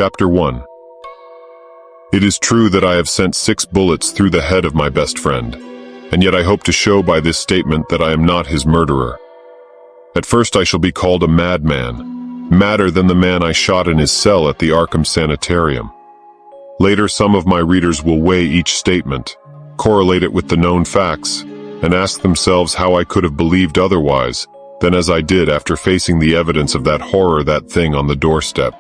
Chapter 1. It is true that I have sent 6 bullets through the head of my best friend, and yet I hope to show by this statement that I am not his murderer. At first I shall be called a madman, madder than the man I shot in his cell at the Arkham Sanitarium. Later some of my readers will weigh each statement, correlate it with the known facts, and ask themselves how I could have believed otherwise than as I did after facing the evidence of that horror, that thing on the doorstep.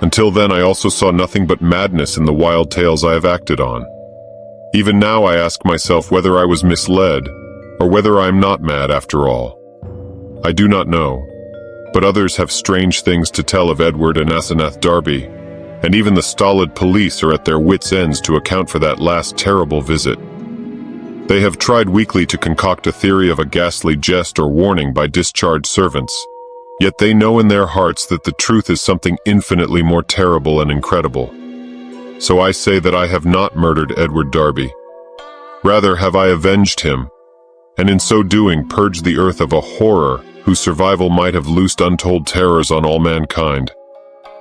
Until then I also saw nothing but madness in the wild tales I have acted on. Even now I ask myself whether I was misled, or whether I am not mad after all. I do not know, but others have strange things to tell of Edward and Asenath Darby, and even the stolid police are at their wits' ends to account for that last terrible visit. They have tried weakly to concoct a theory of a ghastly jest or warning by discharged servants, yet they know in their hearts that the truth is something infinitely more terrible and incredible. So I say that I have not murdered Edward Darby. Rather have I avenged him, and in so doing purged the earth of a horror whose survival might have loosed untold terrors on all mankind.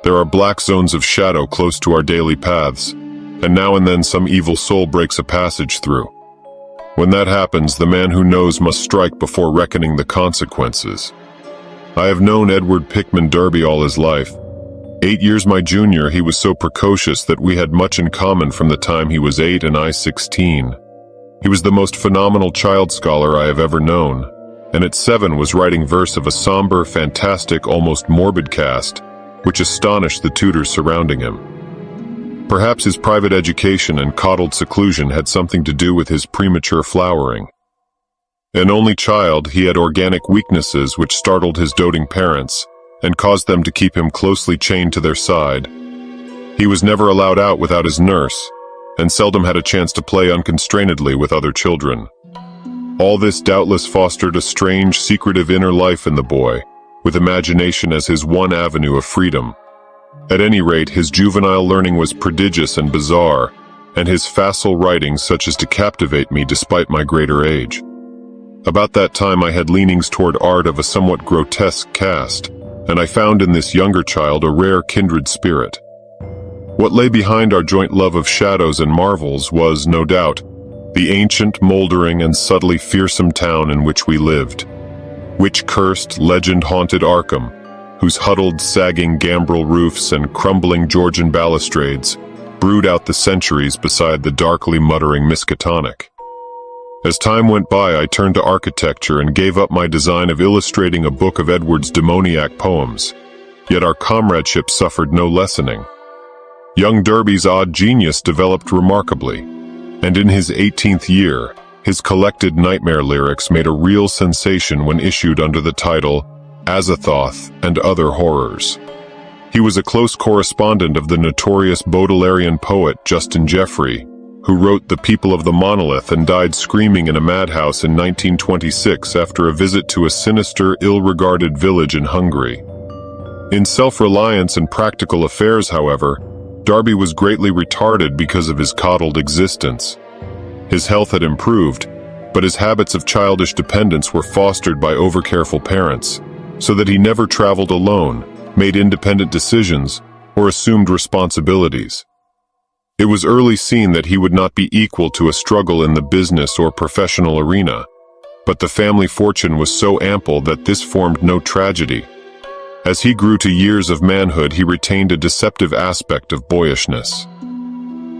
There are black zones of shadow close to our daily paths, and now and then some evil soul breaks a passage through. When that happens, the man who knows must strike before reckoning the consequences. I have known Edward Pickman Darby all his life. 8 years my junior, he was so precocious that we had much in common from the time he was 8 and I 16. He was the most phenomenal child scholar I have ever known, and at 7 was writing verse of a somber, fantastic, almost morbid cast, which astonished the tutors surrounding him. Perhaps his private education and coddled seclusion had something to do with his premature flowering. An only child, he had organic weaknesses which startled his doting parents, and caused them to keep him closely chained to their side. He was never allowed out without his nurse, and seldom had a chance to play unconstrainedly with other children. All this doubtless fostered a strange, secretive inner life in the boy, with imagination as his one avenue of freedom. At any rate, his juvenile learning was prodigious and bizarre, and his facile writing such as to captivate me despite my greater age. About that time I had leanings toward art of a somewhat grotesque cast, and I found in this younger child a rare kindred spirit. What lay behind our joint love of shadows and marvels was, no doubt, the ancient, moldering, and subtly fearsome town in which we lived. Witch-cursed, legend-haunted Arkham, whose huddled, sagging gambrel roofs and crumbling Georgian balustrades brood out the centuries beside the darkly muttering Miskatonic. As time went by, I turned to architecture and gave up my design of illustrating a book of Edward's demoniac poems, yet our comradeship suffered no lessening. Young Darby's odd genius developed remarkably, and in his 18th year, his collected nightmare lyrics made a real sensation when issued under the title Azathoth and Other Horrors. He was a close correspondent of the notorious Baudelairean poet Justin Jeffrey, who wrote The People of the Monolith and died screaming in a madhouse in 1926 after a visit to a sinister, ill-regarded village in Hungary. In self-reliance and practical affairs, however, Darby was greatly retarded because of his coddled existence. His health had improved, but his habits of childish dependence were fostered by overcareful parents, so that he never traveled alone, made independent decisions, or assumed responsibilities. It was early seen that he would not be equal to a struggle in the business or professional arena, but the family fortune was so ample that this formed no tragedy. As he grew to years of manhood, he retained a deceptive aspect of boyishness.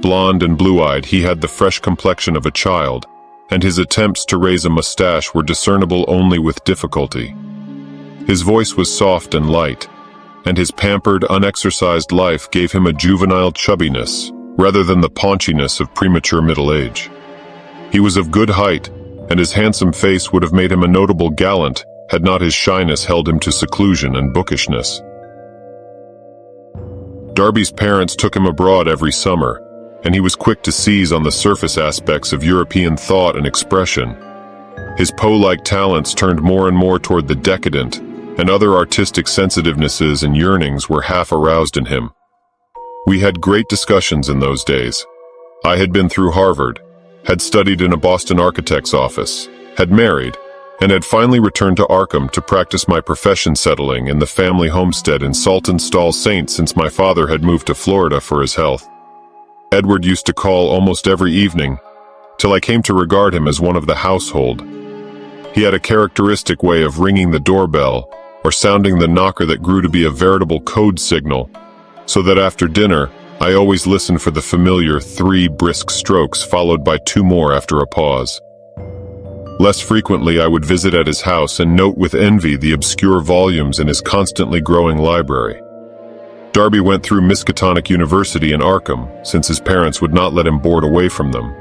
Blond and blue-eyed, he had the fresh complexion of a child, and his attempts to raise a mustache were discernible only with difficulty. His voice was soft and light, and his pampered, unexercised life gave him a juvenile chubbiness, rather than the paunchiness of premature middle age. He was of good height, and his handsome face would have made him a notable gallant had not his shyness held him to seclusion and bookishness. Darby's parents took him abroad every summer, and he was quick to seize on the surface aspects of European thought and expression. His Poe-like talents turned more and more toward the decadent, and other artistic sensitivenesses and yearnings were half aroused in him. We had great discussions in those days. I had been through Harvard, had studied in a Boston architect's office, had married, and had finally returned to Arkham to practice my profession, settling in the family homestead in Saltonstall Saint since my father had moved to Florida for his health. Edward used to call almost every evening, till I came to regard him as one of the household. He had a characteristic way of ringing the doorbell or sounding the knocker that grew to be a veritable code signal, so that after dinner, I always listened for the familiar 3 brisk strokes followed by 2 more after a pause. Less frequently, I would visit at his house and note with envy the obscure volumes in his constantly growing library. Darby went through Miskatonic University in Arkham, since his parents would not let him board away from them.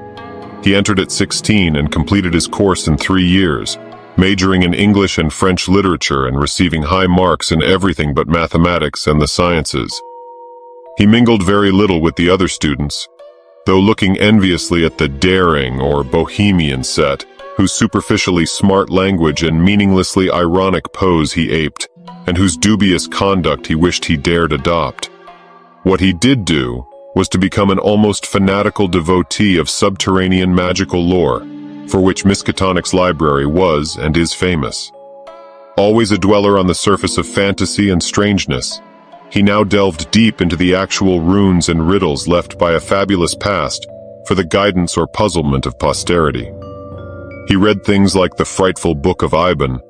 He entered at 16 and completed his course in 3 years, majoring in English and French literature and receiving high marks in everything but mathematics and the sciences. He mingled very little with the other students, though looking enviously at the daring or bohemian set, whose superficially smart language and meaninglessly ironic pose he aped, and whose dubious conduct he wished he dared adopt. What he did do was to become an almost fanatical devotee of subterranean magical lore, for which Miskatonic's library was and is famous. Always a dweller on the surface of fantasy and strangeness, he now delved deep into the actual runes and riddles left by a fabulous past for the guidance or puzzlement of posterity. He read things like the frightful Book of Iban,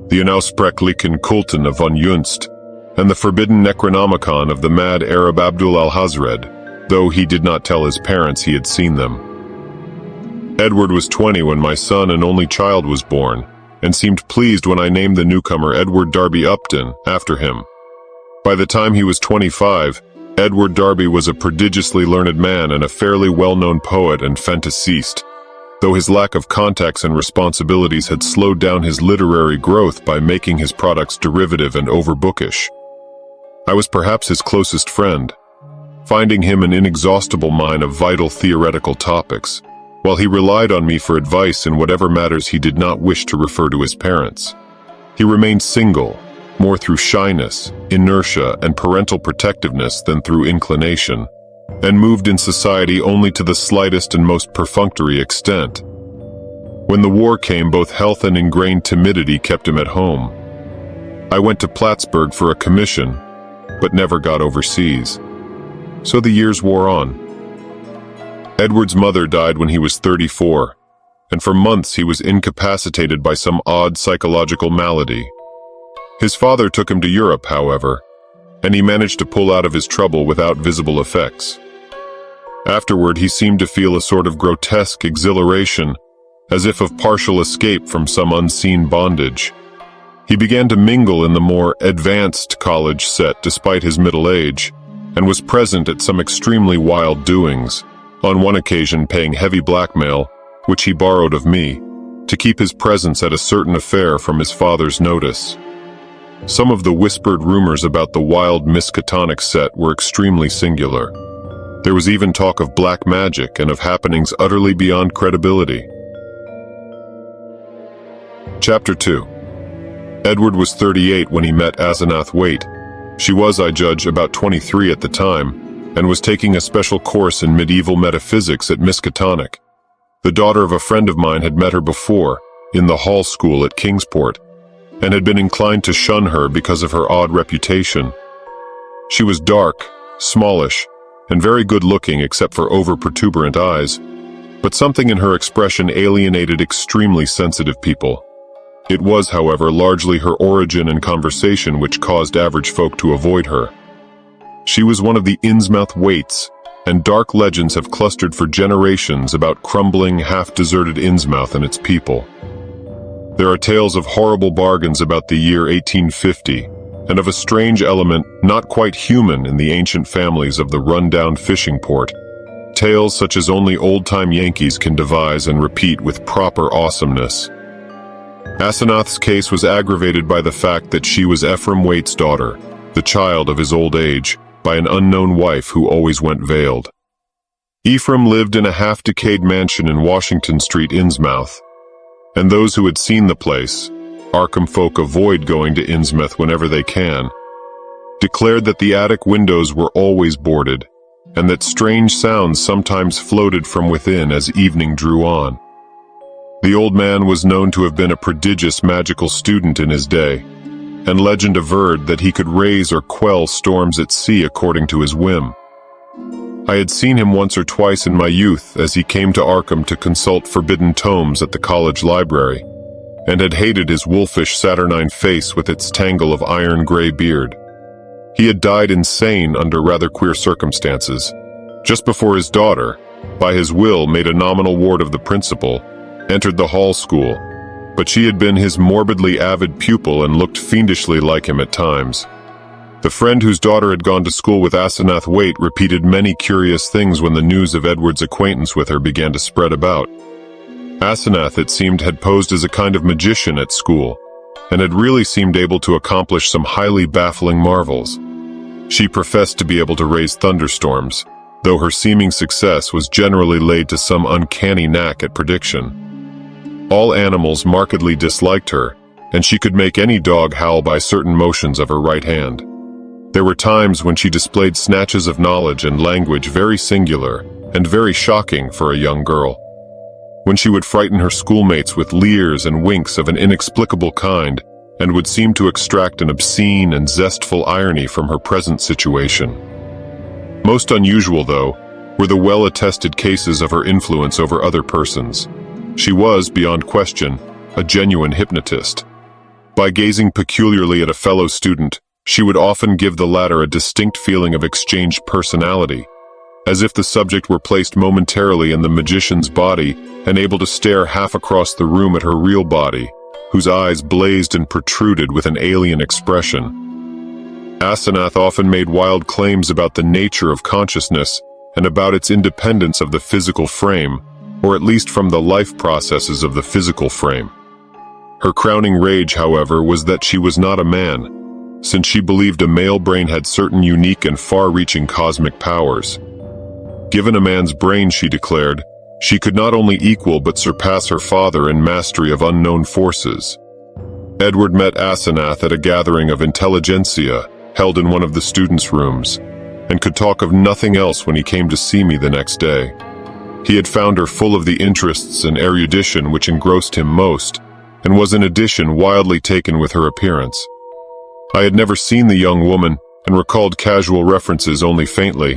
the Unausprechlichen Kulten of von Junst, and the forbidden Necronomicon of the mad Arab Abdul al-Hazred, though he did not tell his parents he had seen them. Edward was 20 when my son and only child was born, and seemed pleased when I named the newcomer Edward Darby Upton after him. By the time he was 25, Edward Darby was a prodigiously learned man and a fairly well-known poet and fantasiste, though his lack of contacts and responsibilities had slowed down his literary growth by making his products derivative and overbookish. I was perhaps his closest friend, finding him an inexhaustible mine of vital theoretical topics, while he relied on me for advice in whatever matters he did not wish to refer to his parents. He remained single, more through shyness, inertia, and parental protectiveness than through inclination, and moved in society only to the slightest and most perfunctory extent. When the war came, both health and ingrained timidity kept him at home. I went to Plattsburgh for a commission, but never got overseas. So the years wore on. Edward's mother died when he was 34, and for months he was incapacitated by some odd psychological malady. His father took him to Europe, however, and he managed to pull out of his trouble without visible effects. Afterward, he seemed to feel a sort of grotesque exhilaration, as if of partial escape from some unseen bondage. He began to mingle in the more advanced college set despite his middle age, and was present at some extremely wild doings, on one occasion paying heavy blackmail, which he borrowed of me, to keep his presence at a certain affair from his father's notice. Some of the whispered rumors about the wild Miskatonic set were extremely singular. There was even talk of black magic and of happenings utterly beyond credibility. Chapter 2. Edward was 38 when he met Asenath Waite. She was, I judge, about 23 at the time, and was taking a special course in medieval metaphysics at Miskatonic. The daughter of a friend of mine had met her before, in the Hall School at Kingsport, and had been inclined to shun her because of her odd reputation. She was dark, smallish, and very good-looking except for over-protuberant eyes, but something in her expression alienated extremely sensitive people. It was, however, largely her origin and conversation which caused average folk to avoid her. She was one of the Innsmouth Waites, and dark legends have clustered for generations about crumbling, half-deserted Innsmouth and its people. There are tales of horrible bargains about the year 1850, and of a strange element not quite human in the ancient families of the run-down fishing port. Tales such as only old-time Yankees can devise and repeat with proper awesomeness. Asenath's case was aggravated by the fact that she was Ephraim Waite's daughter, the child of his old age, by an unknown wife who always went veiled. Ephraim lived in a half-decayed mansion in Washington Street, Innsmouth, and those who had seen the place, Arkham folk avoid going to Innsmouth whenever they can, declared that the attic windows were always boarded, and that strange sounds sometimes floated from within as evening drew on. The old man was known to have been a prodigious magical student in his day, and legend averred that he could raise or quell storms at sea according to his whim. I had seen him once or twice in my youth as he came to Arkham to consult forbidden tomes at the college library, and had hated his wolfish saturnine face with its tangle of iron-gray beard. He had died insane under rather queer circumstances, just before his daughter, by his will made a nominal ward of the principal, entered the hall school, but she had been his morbidly avid pupil and looked fiendishly like him at times. The friend whose daughter had gone to school with Asenath Waite repeated many curious things when the news of Edward's acquaintance with her began to spread about. Asenath, it seemed, had posed as a kind of magician at school, and had really seemed able to accomplish some highly baffling marvels. She professed to be able to raise thunderstorms, though her seeming success was generally laid to some uncanny knack at prediction. All animals markedly disliked her, and she could make any dog howl by certain motions of her right hand. There were times when she displayed snatches of knowledge and language very singular and very shocking for a young girl. When she would frighten her schoolmates with leers and winks of an inexplicable kind, and would seem to extract an obscene and zestful irony from her present situation. Most unusual, though, were the well-attested cases of her influence over other persons. She was, beyond question, a genuine hypnotist. By gazing peculiarly at a fellow student, she would often give the latter a distinct feeling of exchanged personality, as if the subject were placed momentarily in the magician's body and able to stare half across the room at her real body, whose eyes blazed and protruded with an alien expression. Asenath often made wild claims about the nature of consciousness and about its independence of the physical frame, or at least from the life processes of the physical frame. Her crowning rage, however, was that she was not a man, since she believed a male brain had certain unique and far-reaching cosmic powers. Given a man's brain, she declared, she could not only equal but surpass her father in mastery of unknown forces. Edward met Asenath at a gathering of intelligentsia held in one of the students' rooms, and could talk of nothing else when he came to see me the next day. He had found her full of the interests and erudition which engrossed him most, and was in addition wildly taken with her appearance. I had never seen the young woman, and recalled casual references only faintly,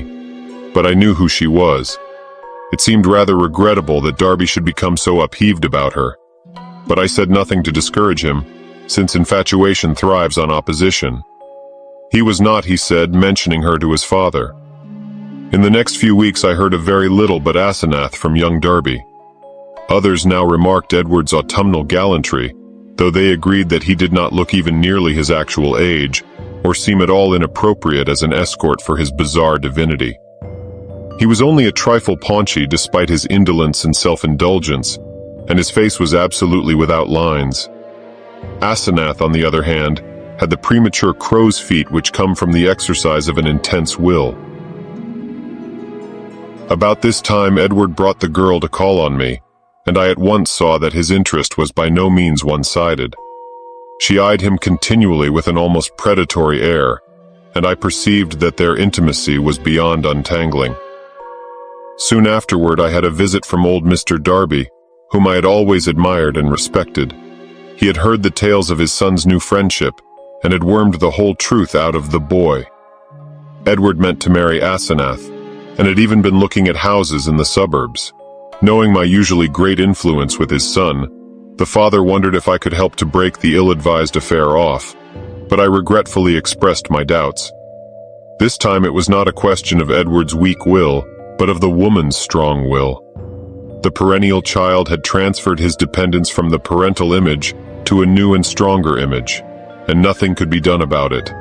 but I knew who she was. It seemed rather regrettable that Darby should become so upheaved about her, but I said nothing to discourage him, since infatuation thrives on opposition. He was not, he said, mentioning her to his father. In the next few weeks I heard of very little but Asenath from young Darby. Others now remarked Edward's autumnal gallantry, though they agreed that he did not look even nearly his actual age, or seem at all inappropriate as an escort for his bizarre divinity. He was only a trifle paunchy despite his indolence and self-indulgence, and his face was absolutely without lines. Asenath, on the other hand, had the premature crow's feet which come from the exercise of an intense will. About this time Edward brought the girl to call on me, and I at once saw that his interest was by no means one-sided. She eyed him continually with an almost predatory air, and I perceived that their intimacy was beyond untangling. Soon afterward I had a visit from old Mr. Darby, whom I had always admired and respected. He had heard the tales of his son's new friendship, and had wormed the whole truth out of the boy. Edward meant to marry Asenath, and had even been looking at houses in the suburbs. Knowing my usually great influence with his son, the father wondered if I could help to break the ill-advised affair off, but I regretfully expressed my doubts. This time it was not a question of Edward's weak will, but of the woman's strong will. The perennial child had transferred his dependence from the parental image to a new and stronger image, and nothing could be done about it.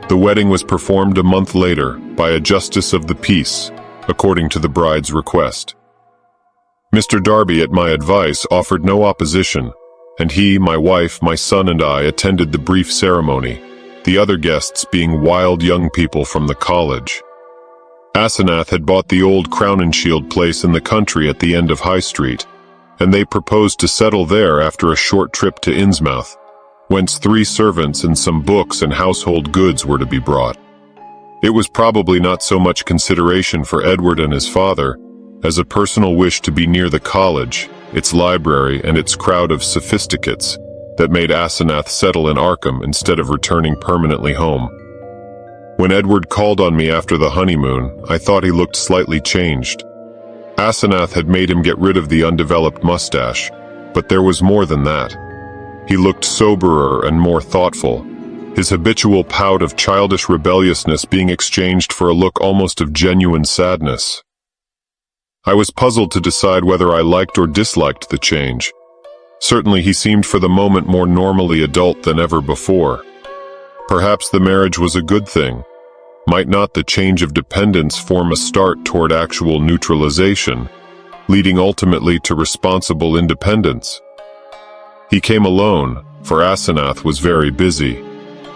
The wedding was performed a month later by a justice of the peace, according to the bride's request. Mr. Darby, at my advice, offered no opposition, and he, my wife, my son, and I attended the brief ceremony, the other guests being wild young people from the college. Asenath had bought the old Crown and Shield place in the country at the end of High Street, and they proposed to settle there after a short trip to Innsmouth, whence 3 servants and some books and household goods were to be brought. It was probably not so much consideration for Edward and his father, as a personal wish to be near the college its library, and its crowd of sophisticates that made Asenath settle in Arkham instead of returning permanently home. When Edward called on me after the honeymoon, I thought he looked slightly changed. Asenath had made him get rid of the undeveloped mustache, but there was more than that. He looked soberer and more thoughtful, his habitual pout of childish rebelliousness being exchanged for a look almost of genuine sadness. I was puzzled to decide whether I liked or disliked the change. Certainly he seemed for the moment more normally adult than ever before. Perhaps the marriage was a good thing. Might not the change of dependence form a start toward actual neutralization, leading ultimately to responsible independence? He came alone, for Asenath was very busy.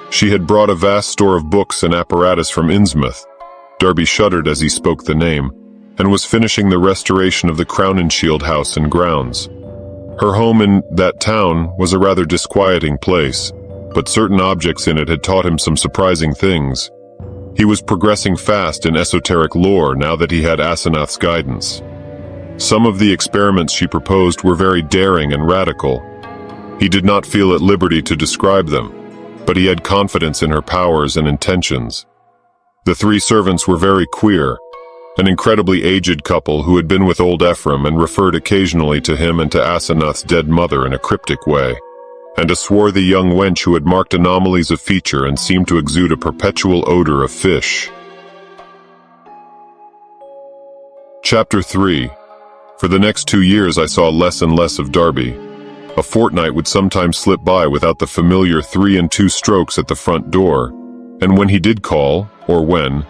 She had brought a vast store of books and apparatus from Innsmouth. Darby shuddered as he spoke the name, and was finishing the restoration of the Crown and Shield house and grounds. Her home in that town was a rather disquieting place, but certain objects in it had taught him some surprising things. He was progressing fast in esoteric lore now that he had Asenath's guidance. Some of the experiments she proposed were very daring and radical. He did not feel at liberty to describe them, but he had confidence in her powers and intentions. The three servants were very queer, an incredibly aged couple who had been with old Ephraim and referred occasionally to him and to Asenath's dead mother in a cryptic way, and a swarthy young wench who had marked anomalies of feature and seemed to exude a perpetual odor of fish. Chapter 3. For the next 2 years I saw less and less of Darby. A fortnight would sometimes slip by without the familiar 3 and 2 strokes at the front door, and when he did call, or when,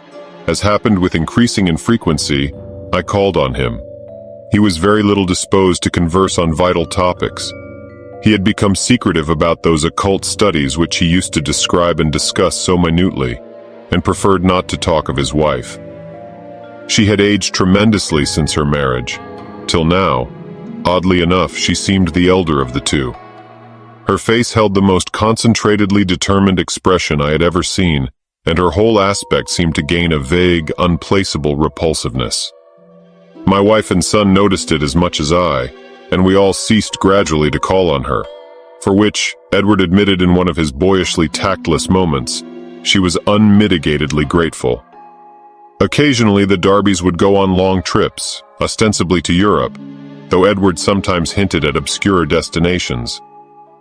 as happened with increasing infrequency, I called on him. He was very little disposed to converse on vital topics. He had become secretive about those occult studies which he used to describe and discuss so minutely, and preferred not to talk of his wife. She had aged tremendously since her marriage, till now. Oddly enough, she seemed the elder of the two. Her face held the most concentratedly determined expression I had ever seen, and her whole aspect seemed to gain a vague, unplaceable repulsiveness. My wife and son noticed it as much as I, and we all ceased gradually to call on her, for which, Edward admitted in one of his boyishly tactless moments, she was unmitigatedly grateful. Occasionally the Darbys would go on long trips, ostensibly to Europe, though Edward sometimes hinted at obscure destinations.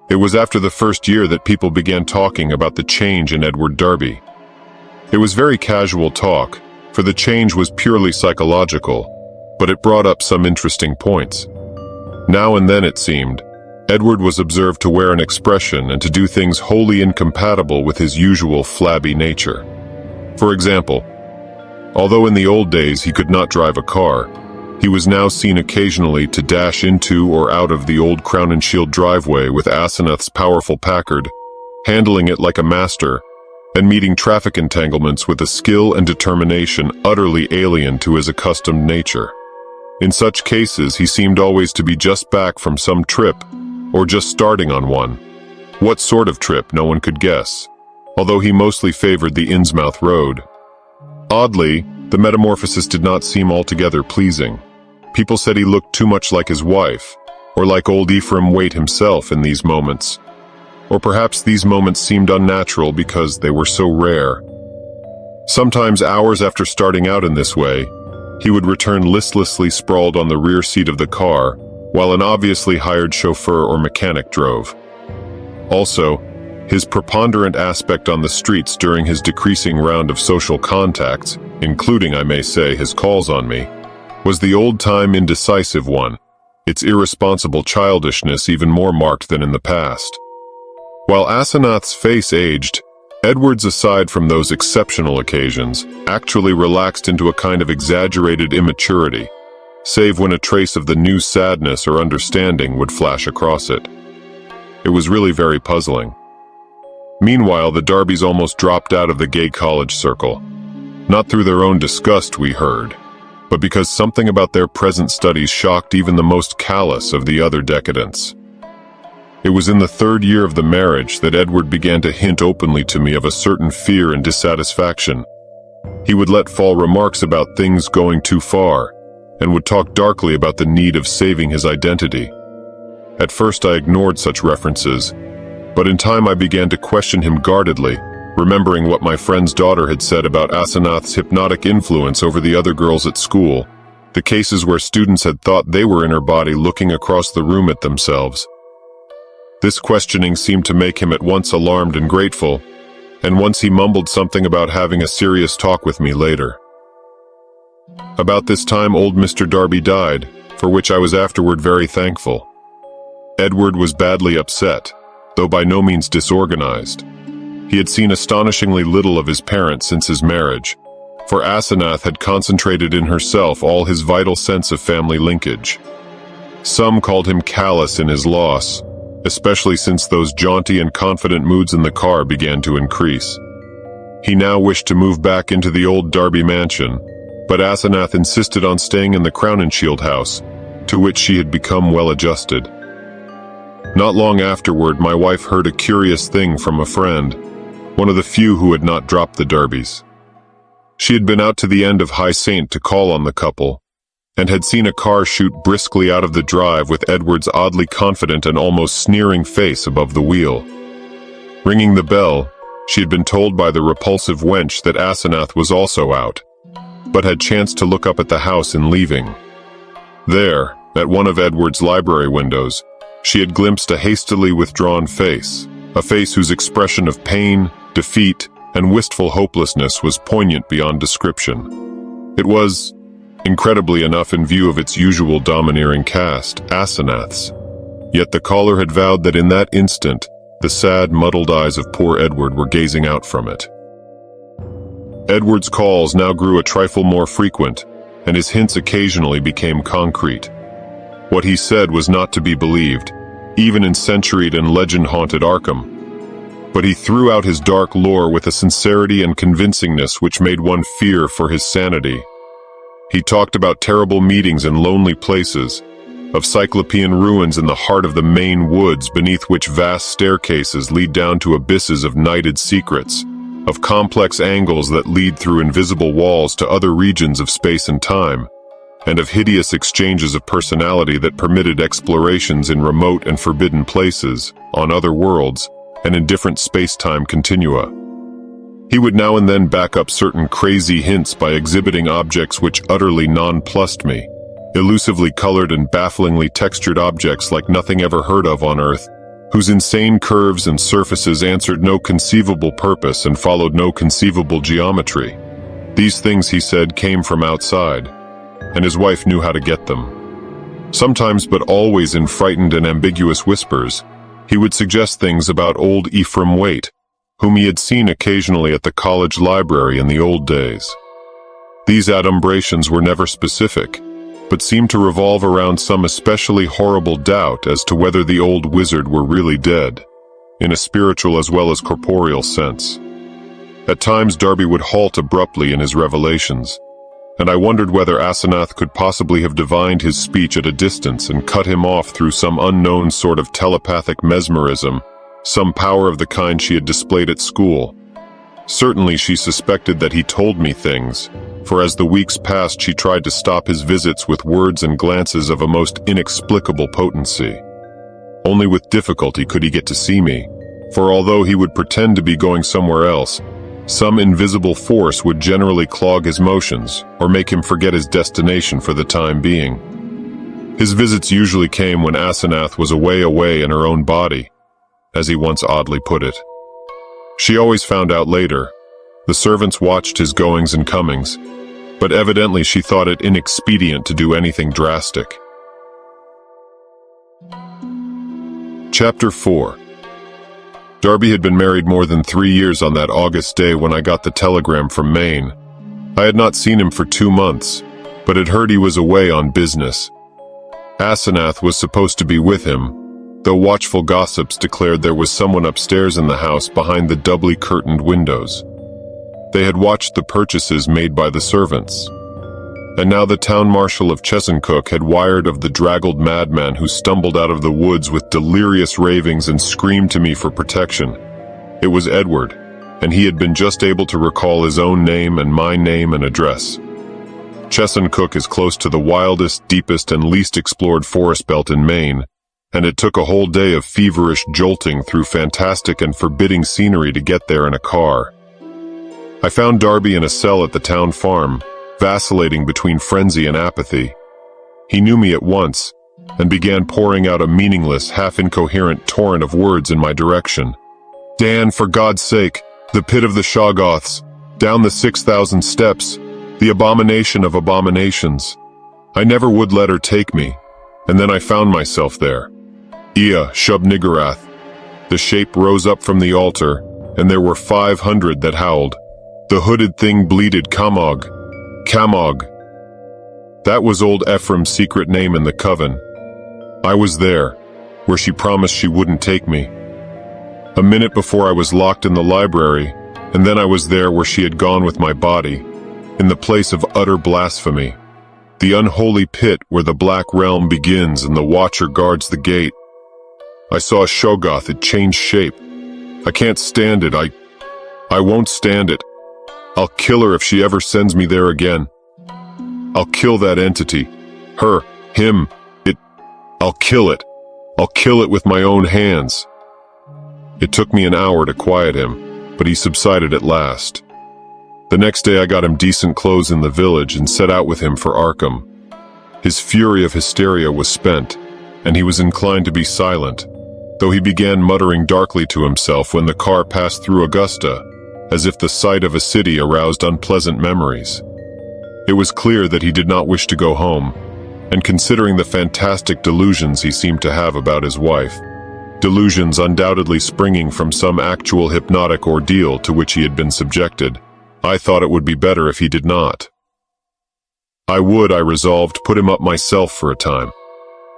It was after the first year that people began talking about the change in Edward Darby. It was very casual talk, for the change was purely psychological, but it brought up some interesting points. Now and then, it seemed, Edward was observed to wear an expression and to do things wholly incompatible with his usual flabby nature. For example, although in the old days he could not drive a car, he was now seen occasionally to dash into or out of the old Crown and Shield driveway with Asenath's powerful Packard, handling it like a master, and meeting traffic entanglements with a skill and determination utterly alien to his accustomed nature. In such cases, he seemed always to be just back from some trip, or just starting on one. What sort of trip, no one could guess, although he mostly favored the Innsmouth road. Oddly, the metamorphosis did not seem altogether pleasing. People said he looked too much like his wife, or like old Ephraim Waite himself in these moments. Or perhaps these moments seemed unnatural because they were so rare. Sometimes hours after starting out in this way, he would return listlessly sprawled on the rear seat of the car, while an obviously hired chauffeur or mechanic drove. Also, his preponderant aspect on the streets during his decreasing round of social contacts, including, I may say, his calls on me, was the old-time indecisive one, its irresponsible childishness even more marked than in the past. While Asenath's face aged, Edward's, aside from those exceptional occasions, actually relaxed into a kind of exaggerated immaturity, save when a trace of the new sadness or understanding would flash across it. It was really very puzzling. Meanwhile, the Darbys almost dropped out of the gay college circle. Not through their own disgust, we heard, but because something about their present studies shocked even the most callous of the other decadents. It was in the 3rd year of the marriage that Edward began to hint openly to me of a certain fear and dissatisfaction. He would let fall remarks about things going too far, and would talk darkly about the need of saving his identity. At first I ignored such references, but in time I began to question him guardedly, remembering what my friend's daughter had said about Asenath's hypnotic influence over the other girls at school, the cases where students had thought they were in her body looking across the room at themselves. This questioning seemed to make him at once alarmed and grateful, and once he mumbled something about having a serious talk with me later. About this time old Mr. Darby died, for which I was afterward very thankful. Edward was badly upset, though by no means disorganized. He had seen astonishingly little of his parents since his marriage, for Asenath had concentrated in herself all his vital sense of family linkage. Some called him callous in his loss, especially since those jaunty and confident moods in the car began to increase. He now wished to move back into the old Darby mansion, but Asenath insisted on staying in the Crown and Shield house, to which she had become well adjusted. Not long afterward, my wife heard a curious thing from a friend, one of the few who had not dropped the Darbys. She had been out to the end of High Saint to call on the couple, and had seen a car shoot briskly out of the drive with Edward's oddly confident and almost sneering face above the wheel. Ringing the bell, she had been told by the repulsive wench that Asenath was also out, but had chanced to look up at the house in leaving. There, at one of Edward's library windows, she had glimpsed a hastily withdrawn face, a face whose expression of pain, defeat, and wistful hopelessness was poignant beyond description. It was, incredibly enough in view of its usual domineering cast, Asenath's. Yet the caller had vowed that in that instant, the sad, muddled eyes of poor Edward were gazing out from it. Edward's calls now grew a trifle more frequent, and his hints occasionally became concrete. What he said was not to be believed, even in centuried and legend-haunted Arkham, but he threw out his dark lore with a sincerity and convincingness which made one fear for his sanity. He talked about terrible meetings in lonely places, of cyclopean ruins in the heart of the Maine woods beneath which vast staircases lead down to abysses of nighted secrets, of complex angles that lead through invisible walls to other regions of space and time, and of hideous exchanges of personality that permitted explorations in remote and forbidden places, on other worlds, and in different space-time continua. He would now and then back up certain crazy hints by exhibiting objects which utterly nonplussed me, elusively colored and bafflingly textured objects like nothing ever heard of on Earth, whose insane curves and surfaces answered no conceivable purpose and followed no conceivable geometry. These things, he said, came from outside, and his wife knew how to get them. Sometimes, but always in frightened and ambiguous whispers, he would suggest things about old Ephraim Waite, whom he had seen occasionally at the college library in the old days. These adumbrations were never specific, but seemed to revolve around some especially horrible doubt as to whether the old wizard were really dead, in a spiritual as well as corporeal sense. At times Darby would halt abruptly in his revelations, and I wondered whether Asenath could possibly have divined his speech at a distance and cut him off through some unknown sort of telepathic mesmerism, some power of the kind she had displayed at school. Certainly she suspected that he told me things, for as the weeks passed she tried to stop his visits with words and glances of a most inexplicable potency. Only with difficulty could he get to see me, for although he would pretend to be going somewhere else, some invisible force would generally clog his motions, or make him forget his destination for the time being. His visits usually came when Asenath was away in her own body, as he once oddly put it. She always found out later. The servants watched his goings and comings, but evidently she thought it inexpedient to do anything drastic. Chapter 4. Darby had been married more than 3 years on that August day when I got the telegram from Maine. I had not seen him for 2 months, but had heard he was away on business. Asenath was supposed to be with him, though watchful gossips declared there was someone upstairs in the house behind the doubly curtained windows. They had watched the purchases made by the servants. And now the town marshal of Chesuncook had wired of the draggled madman who stumbled out of the woods with delirious ravings and screamed to me for protection. It was Edward, and he had been just able to recall his own name and my name and address. Chesuncook is close to the wildest, deepest, and least explored forest belt in Maine, and it took a whole day of feverish jolting through fantastic and forbidding scenery to get there in a car. I found Darby in a cell at the town farm, vacillating between frenzy and apathy. He knew me at once, and began pouring out a meaningless, half-incoherent torrent of words in my direction. "Dan, for God's sake, the pit of the Shoggoths, down the 6,000 steps, the abomination of abominations. I never would let her take me, and then I found myself there. Ea Shub-Niggurath." The shape rose up from the altar, and there were 500 that howled. The hooded thing bleated Kamog. Kamog. That was old Ephraim's secret name in the coven. I was there, where she promised she wouldn't take me. A minute before I was locked in the library, and then I was there where she had gone with my body, in the place of utter blasphemy. The unholy pit where the black realm begins and the watcher guards the gate. I saw a Shoggoth. It changed shape. I can't stand it. I won't stand it. I'll kill her if she ever sends me there again. I'll kill that entity. Her, him, it. I'll kill it. I'll kill it with my own hands. It took me an hour to quiet him, but he subsided at last. The next day I got him decent clothes in the village and set out with him for Arkham. His fury of hysteria was spent, and he was inclined to be silent, though he began muttering darkly to himself when the car passed through Augusta, as if the sight of a city aroused unpleasant memories. It was clear that he did not wish to go home, and considering the fantastic delusions he seemed to have about his wife, delusions undoubtedly springing from some actual hypnotic ordeal to which he had been subjected, I thought it would be better if he did not. I resolved, put him up myself for a time,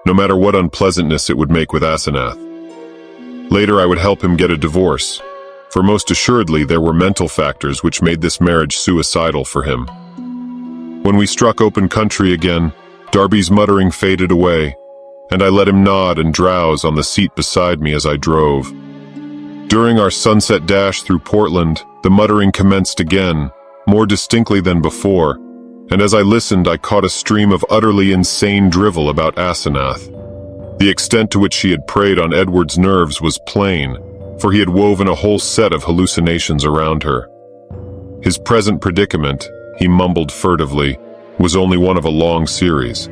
no matter what unpleasantness it would make with Asenath. Later I would help him get a divorce, for most assuredly there were mental factors which made this marriage suicidal for him. When we struck open country again, Darby's muttering faded away, and I let him nod and drowse on the seat beside me as I drove. During our sunset dash through Portland, the muttering commenced again, more distinctly than before, and as I listened I caught a stream of utterly insane drivel about Asenath. The extent to which she had preyed on Edward's nerves was plain, for he had woven a whole set of hallucinations around her. His present predicament, he mumbled furtively, was only one of a long series.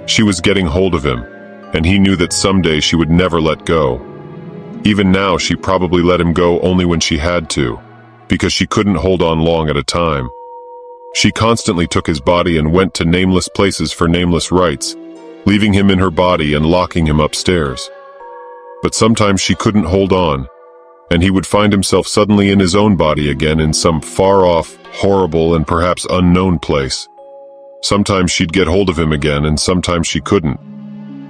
She was getting hold of him, and he knew that someday she would never let go. Even now she probably let him go only when she had to, because she couldn't hold on long at a time. She constantly took his body and went to nameless places for nameless rites, leaving him in her body and locking him upstairs. But sometimes she couldn't hold on, and he would find himself suddenly in his own body again in some far-off, horrible, and perhaps unknown place. Sometimes she'd get hold of him again, and sometimes she couldn't.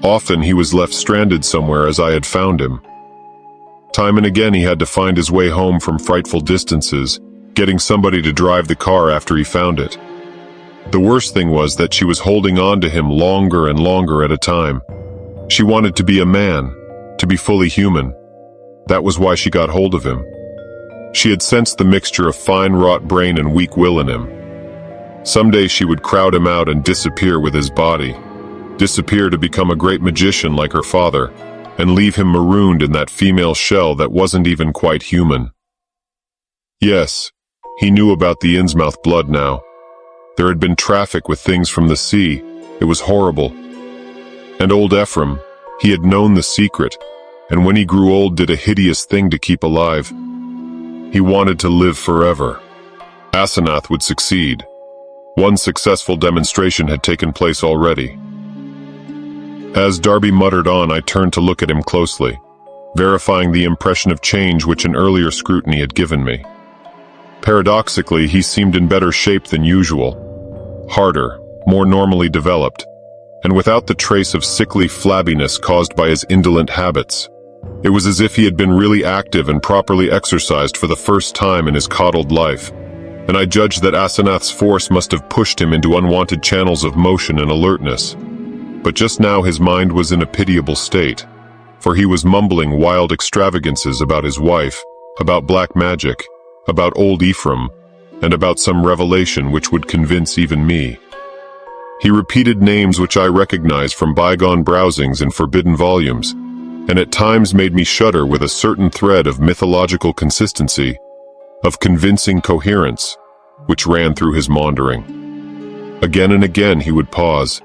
Often he was left stranded somewhere as I had found him. Time and again he had to find his way home from frightful distances, getting somebody to drive the car after he found it. The worst thing was that she was holding on to him longer and longer at a time. She wanted to be a man, to be fully human. That was why she got hold of him. She had sensed the mixture of fine wrought brain and weak will in him. Someday she would crowd him out and disappear with his body, disappear to become a great magician like her father, and leave him marooned in that female shell that wasn't even quite human. Yes, he knew about the Innsmouth blood now. There had been traffic with things from the sea. It was horrible. And old Ephraim, he had known the secret, and when he grew old did a hideous thing to keep alive. He wanted to live forever. Asenath would succeed. One successful demonstration had taken place already. As Darby muttered on, I turned to look at him closely, verifying the impression of change which an earlier scrutiny had given me. Paradoxically, he seemed in better shape than usual, harder, more normally developed, and without the trace of sickly flabbiness caused by his indolent habits. It was as if he had been really active and properly exercised for the first time in his coddled life, and I judged that Asenath's force must have pushed him into unwanted channels of motion and alertness. But just now his mind was in a pitiable state, for he was mumbling wild extravagances about his wife, about black magic, about old Ephraim, and about some revelation which would convince even me. He repeated names which I recognized from bygone browsings in forbidden volumes, and at times made me shudder with a certain thread of mythological consistency, of convincing coherence, which ran through his maundering. Again and again he would pause,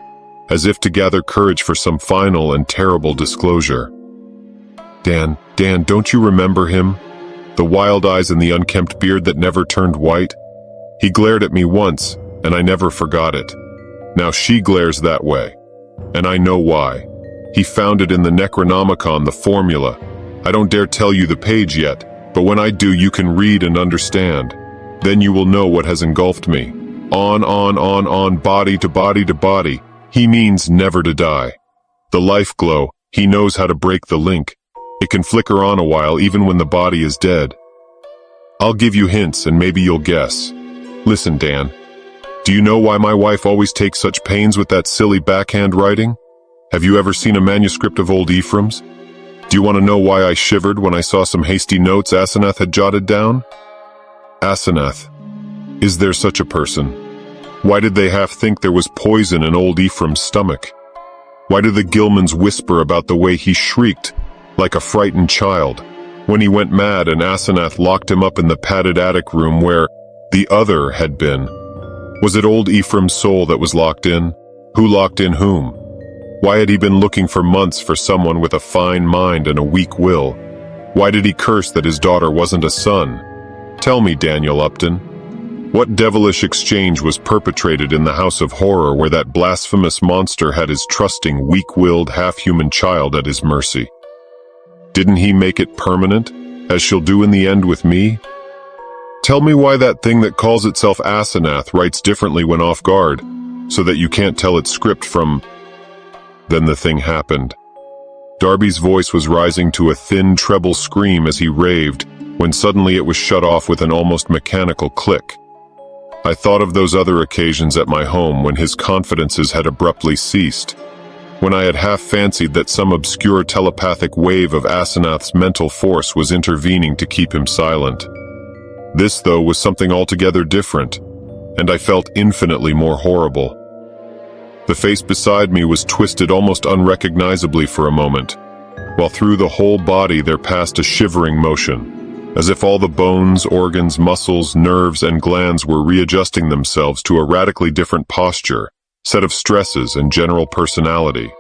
as if to gather courage for some final and terrible disclosure. Dan, don't you remember him? The wild eyes and the unkempt beard that never turned white? He glared at me once, and I never forgot it. Now she glares that way, and I know why. He found it in the Necronomicon, the formula. I don't dare tell you the page yet, but when I do you can read and understand. Then you will know what has engulfed me. On, body to body to body. He means never to die. The life glow, he knows how to break the link. It can flicker on a while even when the body is dead. I'll give you hints and maybe you'll guess. Listen, Dan. Do you know why my wife always takes such pains with that silly backhand writing? Have you ever seen a manuscript of old Ephraim's? Do you want to know why I shivered when I saw some hasty notes Asenath had jotted down? Asenath. Is there such a person? Why did they half think there was poison in old Ephraim's stomach? Why did the Gilmans whisper about the way he shrieked, like a frightened child, when he went mad and Asenath locked him up in the padded attic room where the other had been? Was it old Ephraim's soul that was locked in? Who locked in whom? Why had he been looking for months for someone with a fine mind and a weak will? Why did he curse that his daughter wasn't a son? Tell me, Daniel Upton. What devilish exchange was perpetrated in the house of horror where that blasphemous monster had his trusting, weak-willed, half-human child at his mercy? Didn't he make it permanent, as she'll do in the end with me? Tell me why that thing that calls itself Asenath writes differently when off guard, so that you can't tell its script from... Then the thing happened. Darby's voice was rising to a thin treble scream as he raved, when suddenly it was shut off with an almost mechanical click. I thought of those other occasions at my home when his confidences had abruptly ceased, when I had half fancied that some obscure telepathic wave of Asenath's mental force was intervening to keep him silent. This, though, was something altogether different, and I felt infinitely more horrible. The face beside me was twisted almost unrecognizably for a moment, while through the whole body there passed a shivering motion, as if all the bones, organs, muscles, nerves, and glands were readjusting themselves to a radically different posture, set of stresses, and general personality.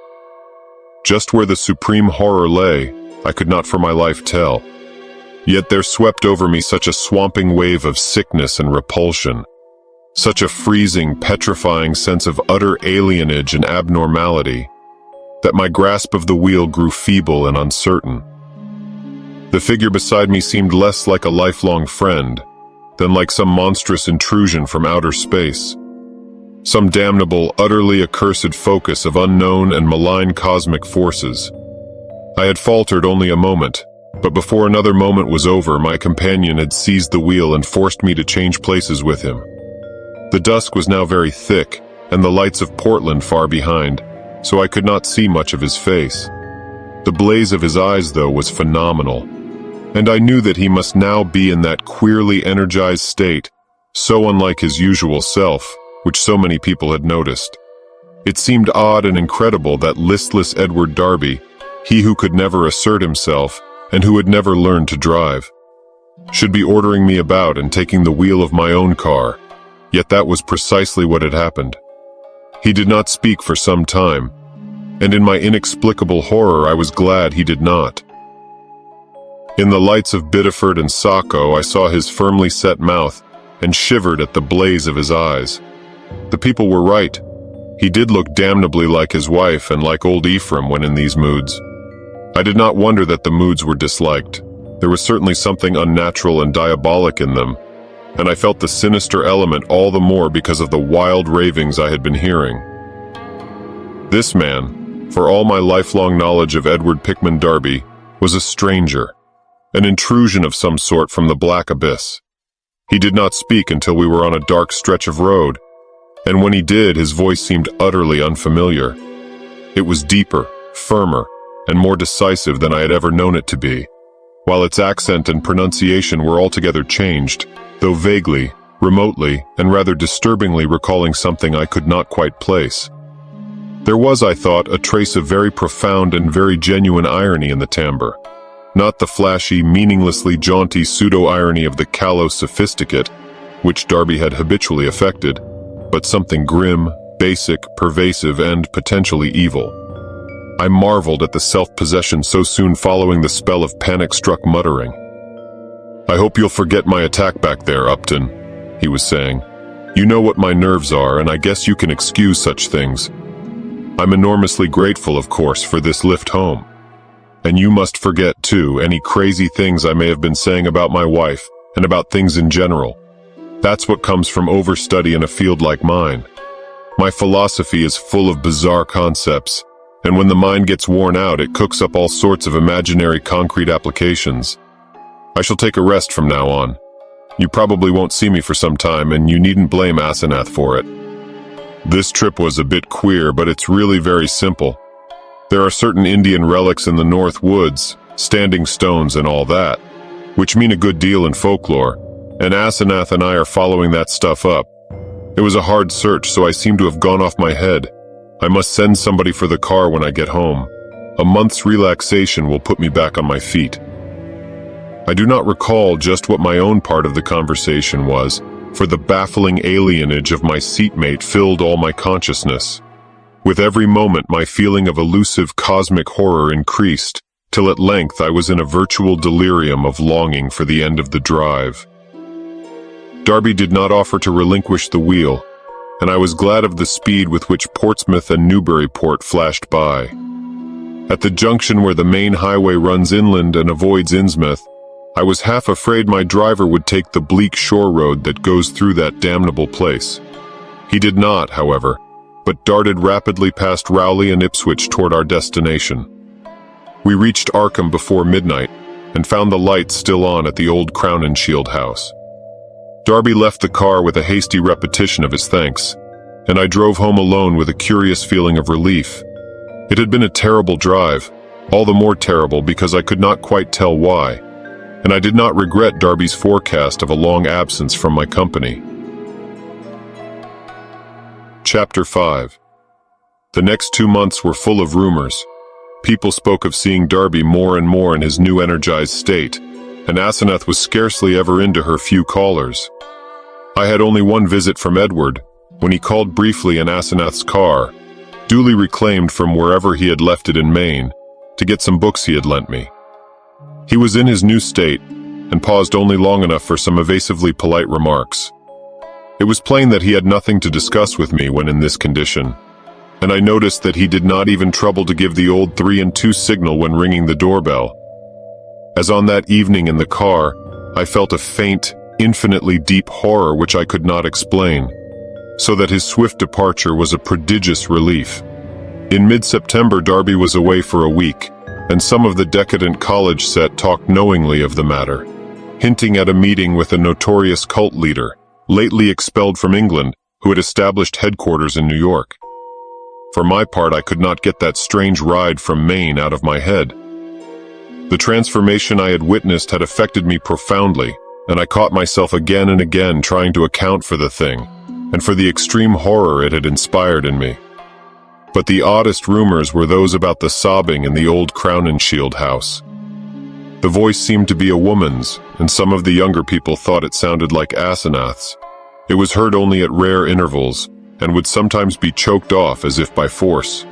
Just where the supreme horror lay, I could not for my life tell. Yet there swept over me such a swamping wave of sickness and repulsion, such a freezing, petrifying sense of utter alienage and abnormality, that my grasp of the wheel grew feeble and uncertain. The figure beside me seemed less like a lifelong friend than like some monstrous intrusion from outer space, some damnable, utterly accursed focus of unknown and malign cosmic forces. I had faltered only a moment, but before another moment was over, my companion had seized the wheel and forced me to change places with him. The dusk was now very thick, and the lights of Portland far behind, so I could not see much of his face. The blaze of his eyes, though, was phenomenal, and I knew that he must now be in that queerly energized state, so unlike his usual self, which so many people had noticed. It seemed odd and incredible that listless Edward Darby, he who could never assert himself, and who had never learned to drive, should be ordering me about and taking the wheel of my own car. Yet that was precisely what had happened. He did not speak for some time, and in my inexplicable horror I was glad he did not. In the lights of Biddeford and Saco I saw his firmly set mouth and shivered at the blaze of his eyes. The people were right. He did look damnably like his wife and like old Ephraim when in these moods. I did not wonder that the moods were disliked. There was certainly something unnatural and diabolic in them, and I felt the sinister element all the more because of the wild ravings I had been hearing. This man, for all my lifelong knowledge of Edward Pickman Darby, was a stranger, an intrusion of some sort from the black abyss. He did not speak until we were on a dark stretch of road, and when he did, his voice seemed utterly unfamiliar. It was deeper, firmer, and more decisive than I had ever known it to be, while its accent and pronunciation were altogether changed, though vaguely, remotely, and rather disturbingly recalling something I could not quite place. There was, I thought, a trace of very profound and very genuine irony in the timbre. Not the flashy, meaninglessly jaunty pseudo-irony of the callow sophisticate, which Darby had habitually affected, but something grim, basic, pervasive, and potentially evil. I marveled at the self-possession so soon following the spell of panic-struck muttering. "I hope you'll forget my attack back there, Upton," he was saying. "You know what my nerves are, and I guess you can excuse such things. I'm enormously grateful, of course, for this lift home. And you must forget, too, any crazy things I may have been saying about my wife, and about things in general. That's what comes from overstudy in a field like mine. My philosophy is full of bizarre concepts, and when the mind gets worn out, it cooks up all sorts of imaginary concrete applications. I shall take a rest from now on. You probably won't see me for some time, and you needn't blame Asenath for it. This trip was a bit queer, but it's really very simple. There are certain Indian relics in the North Woods, standing stones and all that, which mean a good deal in folklore, and Asenath and I are following that stuff up. It was a hard search, so I seem to have gone off my head. I must send somebody for the car when I get home. A month's relaxation will put me back on my feet." I do not recall just what my own part of the conversation was, for the baffling alienage of my seatmate filled all my consciousness. With every moment, my feeling of elusive cosmic horror increased, till at length I was in a virtual delirium of longing for the end of the drive. Darby did not offer to relinquish the wheel, and I was glad of the speed with which Portsmouth and Newburyport flashed by. At the junction where the main highway runs inland and avoids Innsmouth, I was half afraid my driver would take the bleak shore road that goes through that damnable place. He did not, however, but darted rapidly past Rowley and Ipswich toward our destination. We reached Arkham before midnight, and found the lights still on at the old Crown and Shield house. Darby left the car with a hasty repetition of his thanks, and I drove home alone with a curious feeling of relief. It had been a terrible drive, all the more terrible because I could not quite tell why, and I did not regret Darby's forecast of a long absence from my company. Chapter 5. The next 2 months were full of rumors. People spoke of seeing Darby more and more in his new energized state, and Asenath was scarcely ever into her few callers. I had only one visit from Edward, when he called briefly in Asenath's car, duly reclaimed from wherever he had left it in Maine, to get some books he had lent me. He was in his new state, and paused only long enough for some evasively polite remarks. It was plain that he had nothing to discuss with me when in this condition, and I noticed that he did not even trouble to give the old 3 and 2 signal when ringing the doorbell. As on that evening in the car, I felt a faint, infinitely deep horror which I could not explain, so that his swift departure was a prodigious relief. In mid-September, Darby was away for a week, and some of the decadent college set talked knowingly of the matter, hinting at a meeting with a notorious cult leader, lately expelled from England, who had established headquarters in New York. For my part, I could not get that strange ride from Maine out of my head. The transformation I had witnessed had affected me profoundly, and I caught myself again and again trying to account for the thing, and for the extreme horror it had inspired in me. But the oddest rumors were those about the sobbing in the old Crown and Shield house. The voice seemed to be a woman's, and some of the younger people thought it sounded like Asenath's. It was heard only at rare intervals, and would sometimes be choked off as if by force.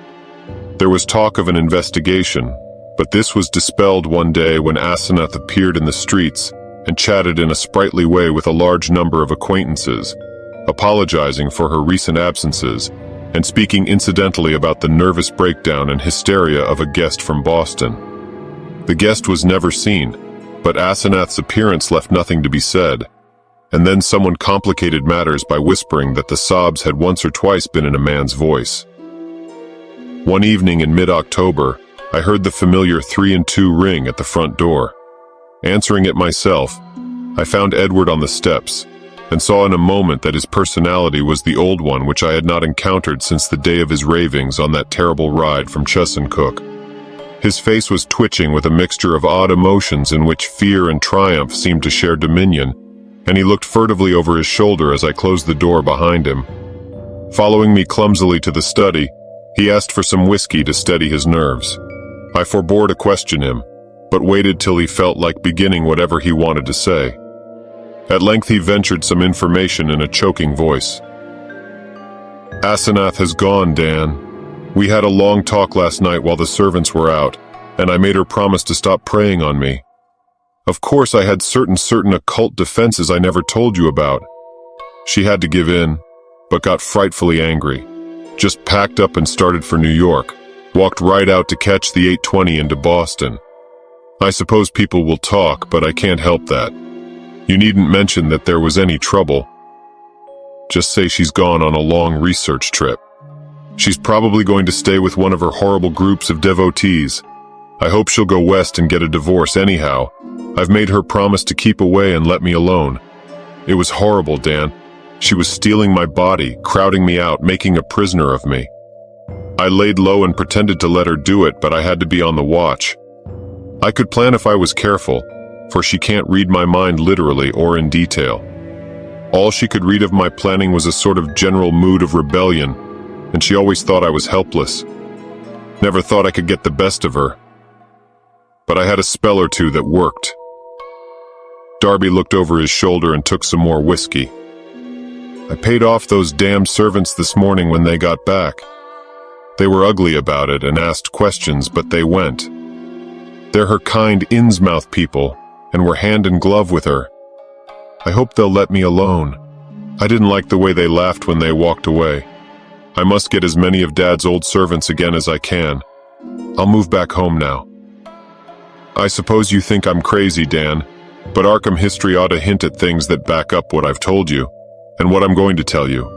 There was talk of an investigation, but this was dispelled one day when Asenath appeared in the streets and chatted in a sprightly way with a large number of acquaintances, apologizing for her recent absences, and speaking incidentally about the nervous breakdown and hysteria of a guest from Boston. The guest was never seen, but Asenath's appearance left nothing to be said, and then someone complicated matters by whispering that the sobs had once or twice been in a man's voice. One evening in mid-October, I heard the familiar 3 and 2 ring at the front door. Answering it myself, I found Edward on the steps, and saw in a moment that his personality was the old one which I had not encountered since the day of his ravings on that terrible ride from Chesuncook. His face was twitching with a mixture of odd emotions in which fear and triumph seemed to share dominion, and he looked furtively over his shoulder as I closed the door behind him. Following me clumsily to the study, He asked for some whiskey to steady his nerves. I forbore to question him, but waited till he felt like beginning whatever he wanted to say. At length he ventured some information in a choking voice. "Asenath has gone, Dan. We had a long talk last night while the servants were out, and I made her promise to stop preying on me. Of course I had certain occult defenses I never told you about. She had to give in, but got frightfully angry. Just packed up and started for New York. Walked right out to catch the 8:20 into Boston. I suppose people will talk, but I can't help that. You needn't mention that there was any trouble. Just say she's gone on a long research trip. She's probably going to stay with one of her horrible groups of devotees. I hope she'll go west and get a divorce anyhow. I've made her promise to keep away and let me alone. It was horrible, Dan. She was stealing my body, crowding me out, making a prisoner of me. I laid low and pretended to let her do it, but I had to be on the watch. I could plan if I was careful, for she can't read my mind literally or in detail. All she could read of my planning was a sort of general mood of rebellion, and she always thought I was helpless. Never thought I could get the best of her. But I had a spell or two that worked." Darby looked over his shoulder and took some more whiskey. "I paid off those damned servants this morning when they got back. They were ugly about it and asked questions, but they went. They're her kind Innsmouth people, and were hand in glove with her. I hope they'll let me alone. I didn't like the way they laughed when they walked away. I must get as many of Dad's old servants again as I can. I'll move back home now." "I suppose you think I'm crazy, Dan, but Arkham history ought to hint at things that back up what I've told you, and what I'm going to tell you.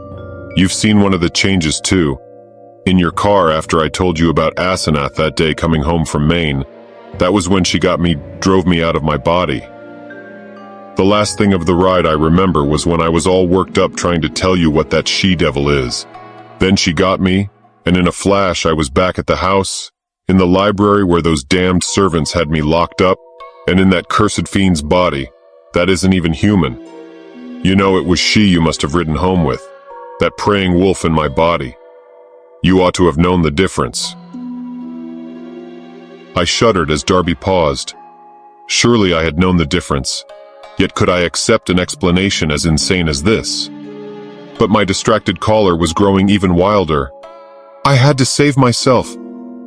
You've seen one of the changes too. In your car after I told you about Asenath that day coming home from Maine, that was when she drove me out of my body. The last thing of the ride I remember was when I was all worked up trying to tell you what that she-devil is. Then she got me, and in a flash I was back at the house, in the library where those damned servants had me locked up, and in that cursed fiend's body, that isn't even human. You know it was she you must have ridden home with, that praying wolf in my body. You ought to have known the difference." I shuddered as Darby paused. Surely I had known the difference, yet could I accept an explanation as insane as this? But my distracted caller was growing even wilder. "I had to save myself.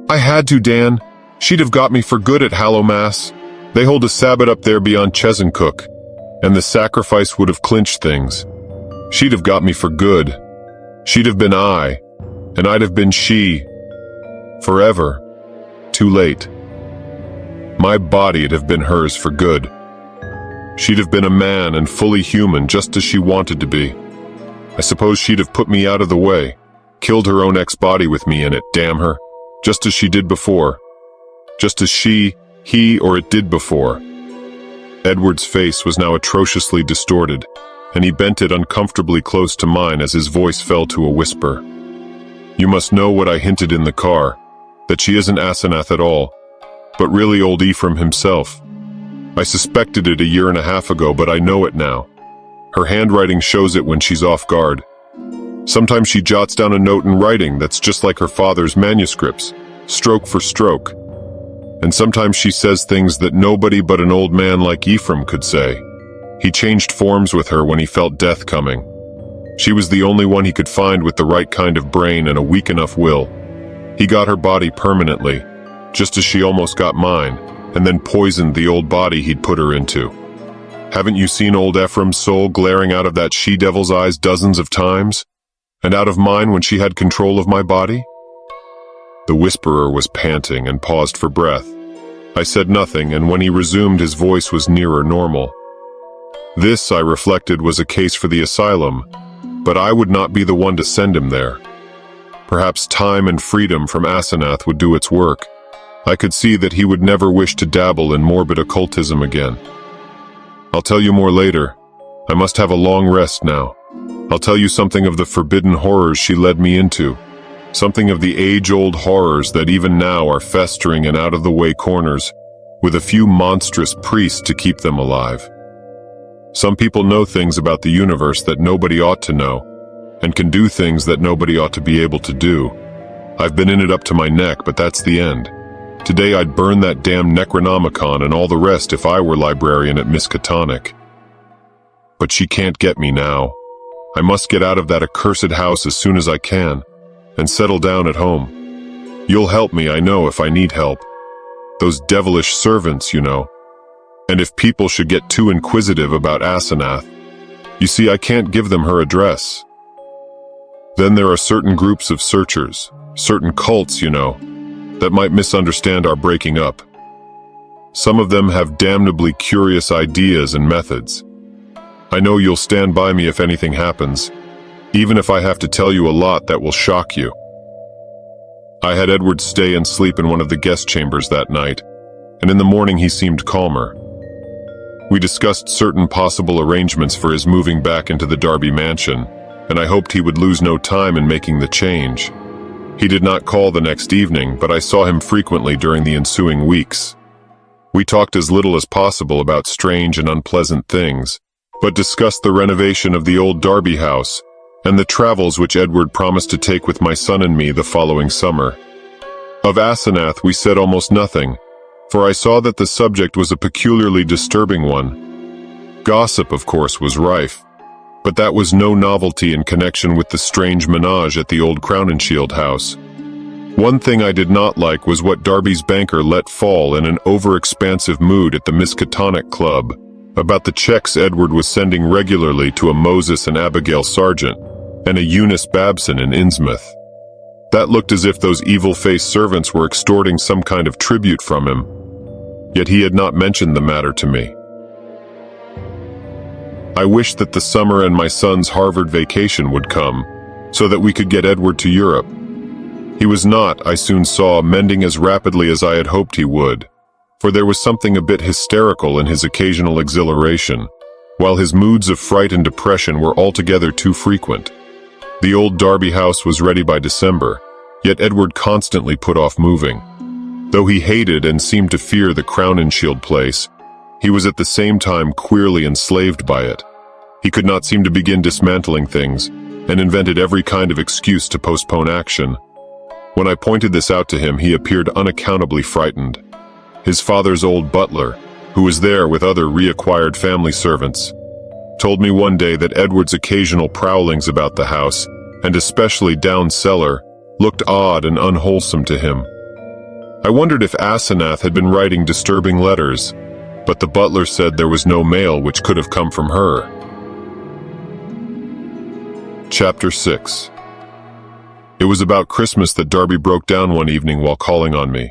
I had to, Dan. She'd have got me for good at Hallowmass. They hold a Sabbath up there beyond Chesuncook, and the sacrifice would have clinched things. She'd have got me for good. She'd have been I, and I'd have been she. Forever. Too late. My body'd have been hers for good. She'd have been a man and fully human just as she wanted to be. I suppose she'd have put me out of the way, killed her own ex-body with me in it, damn her, just as she did before. Just as he, or it did before." Edward's face was now atrociously distorted, and he bent it uncomfortably close to mine as his voice fell to a whisper. "You must know what I hinted in the car, that she isn't Asenath at all, but really old Ephraim himself. I suspected it a year and a half ago, but I know it now. Her handwriting shows it when she's off guard. Sometimes she jots down a note in writing that's just like her father's manuscripts, stroke for stroke. And sometimes she says things that nobody but an old man like Ephraim could say. He changed forms with her when he felt death coming. She was the only one he could find with the right kind of brain and a weak enough will. He got her body permanently, just as she almost got mine, and then poisoned the old body he'd put her into. Haven't you seen old Ephraim's soul glaring out of that she-devil's eyes dozens of times? And out of mine when she had control of my body?" The whisperer was panting and paused for breath. I said nothing, and when he resumed his voice was nearer normal. This, I reflected, was a case for the asylum, but I would not be the one to send him there. Perhaps time and freedom from Asenath would do its work. I could see that he would never wish to dabble in morbid occultism again. "I'll tell you more later. I must have a long rest now. I'll tell you something of the forbidden horrors she led me into, something of the age-old horrors that even now are festering in out-of-the-way corners, with a few monstrous priests to keep them alive. Some people know things about the universe that nobody ought to know, and can do things that nobody ought to be able to do. I've been in it up to my neck, but that's the end. Today I'd burn that damn Necronomicon and all the rest if I were librarian at Miskatonic. But she can't get me now. I must get out of that accursed house as soon as I can, and settle down at home. You'll help me, I know, if I need help. Those devilish servants, you know. And if people should get too inquisitive about Asenath, you see, I can't give them her address. Then there are certain groups of searchers, certain cults, you know, that might misunderstand our breaking up. Some of them have damnably curious ideas and methods. I know you'll stand by me if anything happens, even if I have to tell you a lot that will shock you. I had Edward stay and sleep in one of the guest chambers that night, and in the morning he seemed calmer. We discussed certain possible arrangements for his moving back into the Darby mansion, and I hoped he would lose no time in making the change. He did not call the next evening, but I saw him frequently during the ensuing weeks. We talked as little as possible about strange and unpleasant things, but discussed the renovation of the old Darby house and the travels which Edward promised to take with my son and me the following summer. Of Asenath we said almost nothing, for I saw that the subject was a peculiarly disturbing one. Gossip, of course, was rife, but that was no novelty in connection with the strange menage at the old Crown and Shield house. One thing I did not like was what Darby's banker let fall in an over-expansive mood at the Miskatonic Club about the checks Edward was sending regularly to a Moses and Abigail Sargent and a Eunice Babson in Innsmouth. That looked as if those evil-faced servants were extorting some kind of tribute from him, yet he had not mentioned the matter to me. I wished that the summer and my son's Harvard vacation would come, so that we could get Edward to Europe. He was not, I soon saw, mending as rapidly as I had hoped he would, for there was something a bit hysterical in his occasional exhilaration, while his moods of fright and depression were altogether too frequent. The old Darby house was ready by December, yet Edward constantly put off moving. Though he hated and seemed to fear the Crown and Shield place, he was at the same time queerly enslaved by it. He could not seem to begin dismantling things, and invented every kind of excuse to postpone action. When I pointed this out to him, he appeared unaccountably frightened. His father's old butler, who was there with other reacquired family servants, told me one day that Edward's occasional prowlings about the house, and especially down cellar, looked odd and unwholesome to him. I wondered if Asenath had been writing disturbing letters, but the butler said there was no mail which could have come from her. Chapter 6. It was about Christmas that Darby broke down one evening while calling on me.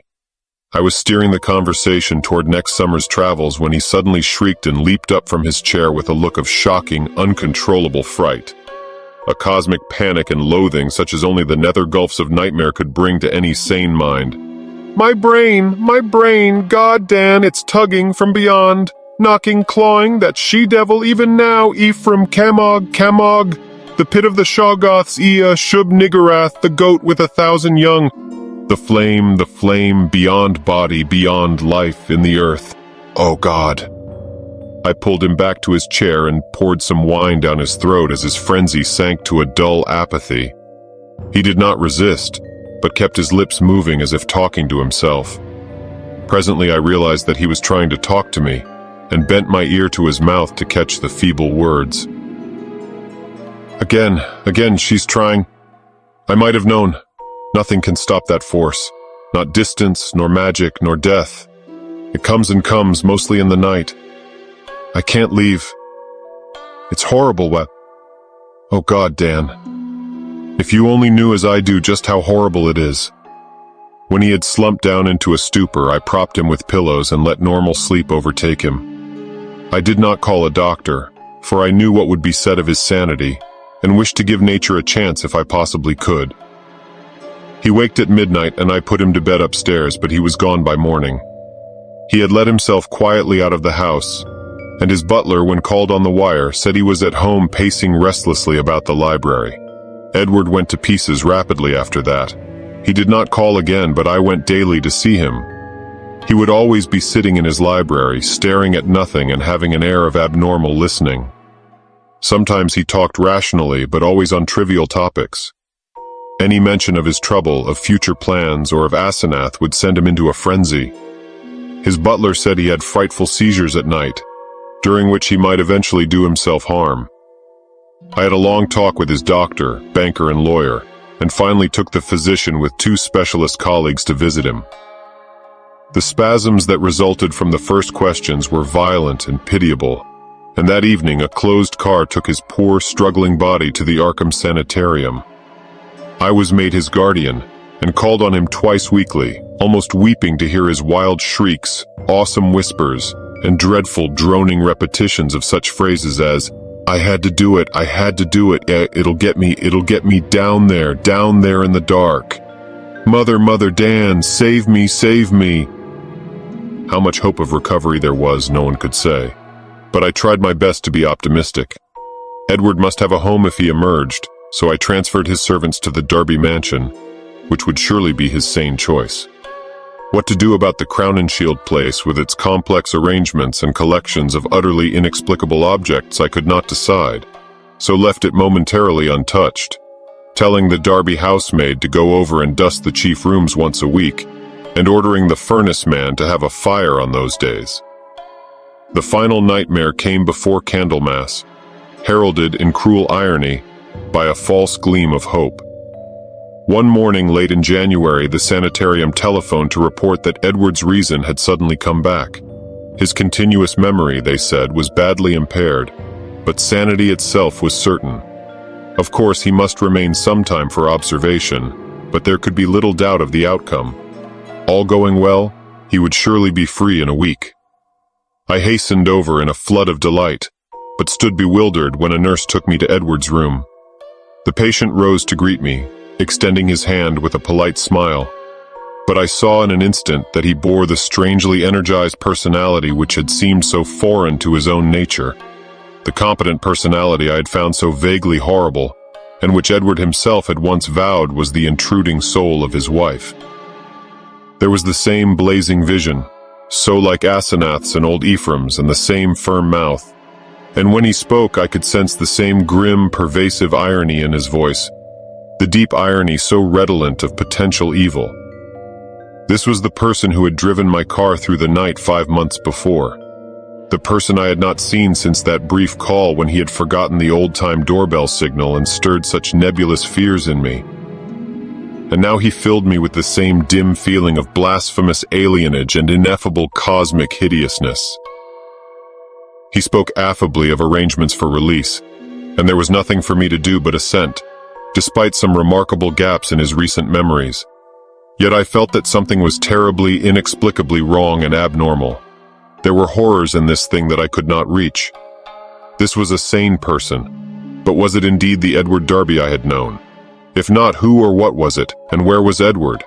I was steering the conversation toward next summer's travels when he suddenly shrieked and leaped up from his chair with a look of shocking, uncontrollable fright. A cosmic panic and loathing such as only the nether gulfs of nightmare could bring to any sane mind. My brain, God, Dan, it's tugging from beyond, knocking, clawing, that she-devil even now, Ephraim, Camog, the pit of the Shoggoths, Ea, Shub-Niggurath, the goat with 1,000 young. The flame, beyond body, beyond life in the earth. Oh God. I pulled him back to his chair and poured some wine down his throat as his frenzy sank to a dull apathy. He did not resist, but kept his lips moving as if talking to himself. Presently I realized that he was trying to talk to me, and bent my ear to his mouth to catch the feeble words. Again, she's trying. I might have known. Nothing can stop that force. Not distance, nor magic, nor death. It comes and comes, mostly in the night. I can't leave. It's horrible, what? Oh God, Dan. If you only knew as I do just how horrible it is. When he had slumped down into a stupor, I propped him with pillows and let normal sleep overtake him. I did not call a doctor, for I knew what would be said of his sanity, and wished to give nature a chance if I possibly could. He waked at midnight and I put him to bed upstairs, but he was gone by morning. He had let himself quietly out of the house, and his butler, when called on the wire, said he was at home pacing restlessly about the library. Edward went to pieces rapidly after that. He did not call again, but I went daily to see him. He would always be sitting in his library, staring at nothing and having an air of abnormal listening. Sometimes he talked rationally, but always on trivial topics. Any mention of his trouble, of future plans, or of Asenath would send him into a frenzy. His butler said he had frightful seizures at night, during which he might eventually do himself harm. I had a long talk with his doctor, banker, and lawyer, and finally took the physician with 2 specialist colleagues to visit him. The spasms that resulted from the first questions were violent and pitiable, and that evening a closed car took his poor, struggling body to the Arkham Sanitarium. I was made his guardian, and called on him twice weekly, almost weeping to hear his wild shrieks, awesome whispers, and dreadful droning repetitions of such phrases as, "I had to do it, I had to do it, it'll get me down there in the dark. Mother, Mother Dan, save me, save me." How much hope of recovery there was, no one could say. But I tried my best to be optimistic. Edward must have a home if he emerged, so I transferred his servants to the Derby mansion, which would surely be his sane choice. What to do about the Crown and Shield place with its complex arrangements and collections of utterly inexplicable objects I could not decide, so left it momentarily untouched, telling the Derby housemaid to go over and dust the chief rooms once a week, and ordering the furnace man to have a fire on those days. The final nightmare came before Candlemas, heralded in cruel irony by a false gleam of hope. One morning late in January, the sanitarium telephoned to report that Edward's reason had suddenly come back. His continuous memory, they said, was badly impaired, but sanity itself was certain. Of course, he must remain some time for observation, but there could be little doubt of the outcome. All going well, he would surely be free in a week. I hastened over in a flood of delight, but stood bewildered when a nurse took me to Edward's room. The patient rose to greet me, extending his hand with a polite smile, but I saw in an instant that he bore the strangely energized personality which had seemed so foreign to his own nature, the competent personality I had found so vaguely horrible, and which Edward himself had once vowed was the intruding soul of his wife. There was the same blazing vision, so like Asenath's and old Ephraim's, and the same firm mouth, and when he spoke I could sense the same grim, pervasive irony in his voice, the deep irony so redolent of potential evil. This was the person who had driven my car through the night 5 months before. The person I had not seen since that brief call when he had forgotten the old-time doorbell signal and stirred such nebulous fears in me. And now he filled me with the same dim feeling of blasphemous alienage and ineffable cosmic hideousness. He spoke affably of arrangements for release, and there was nothing for me to do but assent, despite some remarkable gaps in his recent memories. Yet I felt that something was terribly, inexplicably wrong and abnormal. There were horrors in this thing that I could not reach. This was a sane person, but was it indeed the Edward Derby I had known? If not, who or what was it, and where was Edward?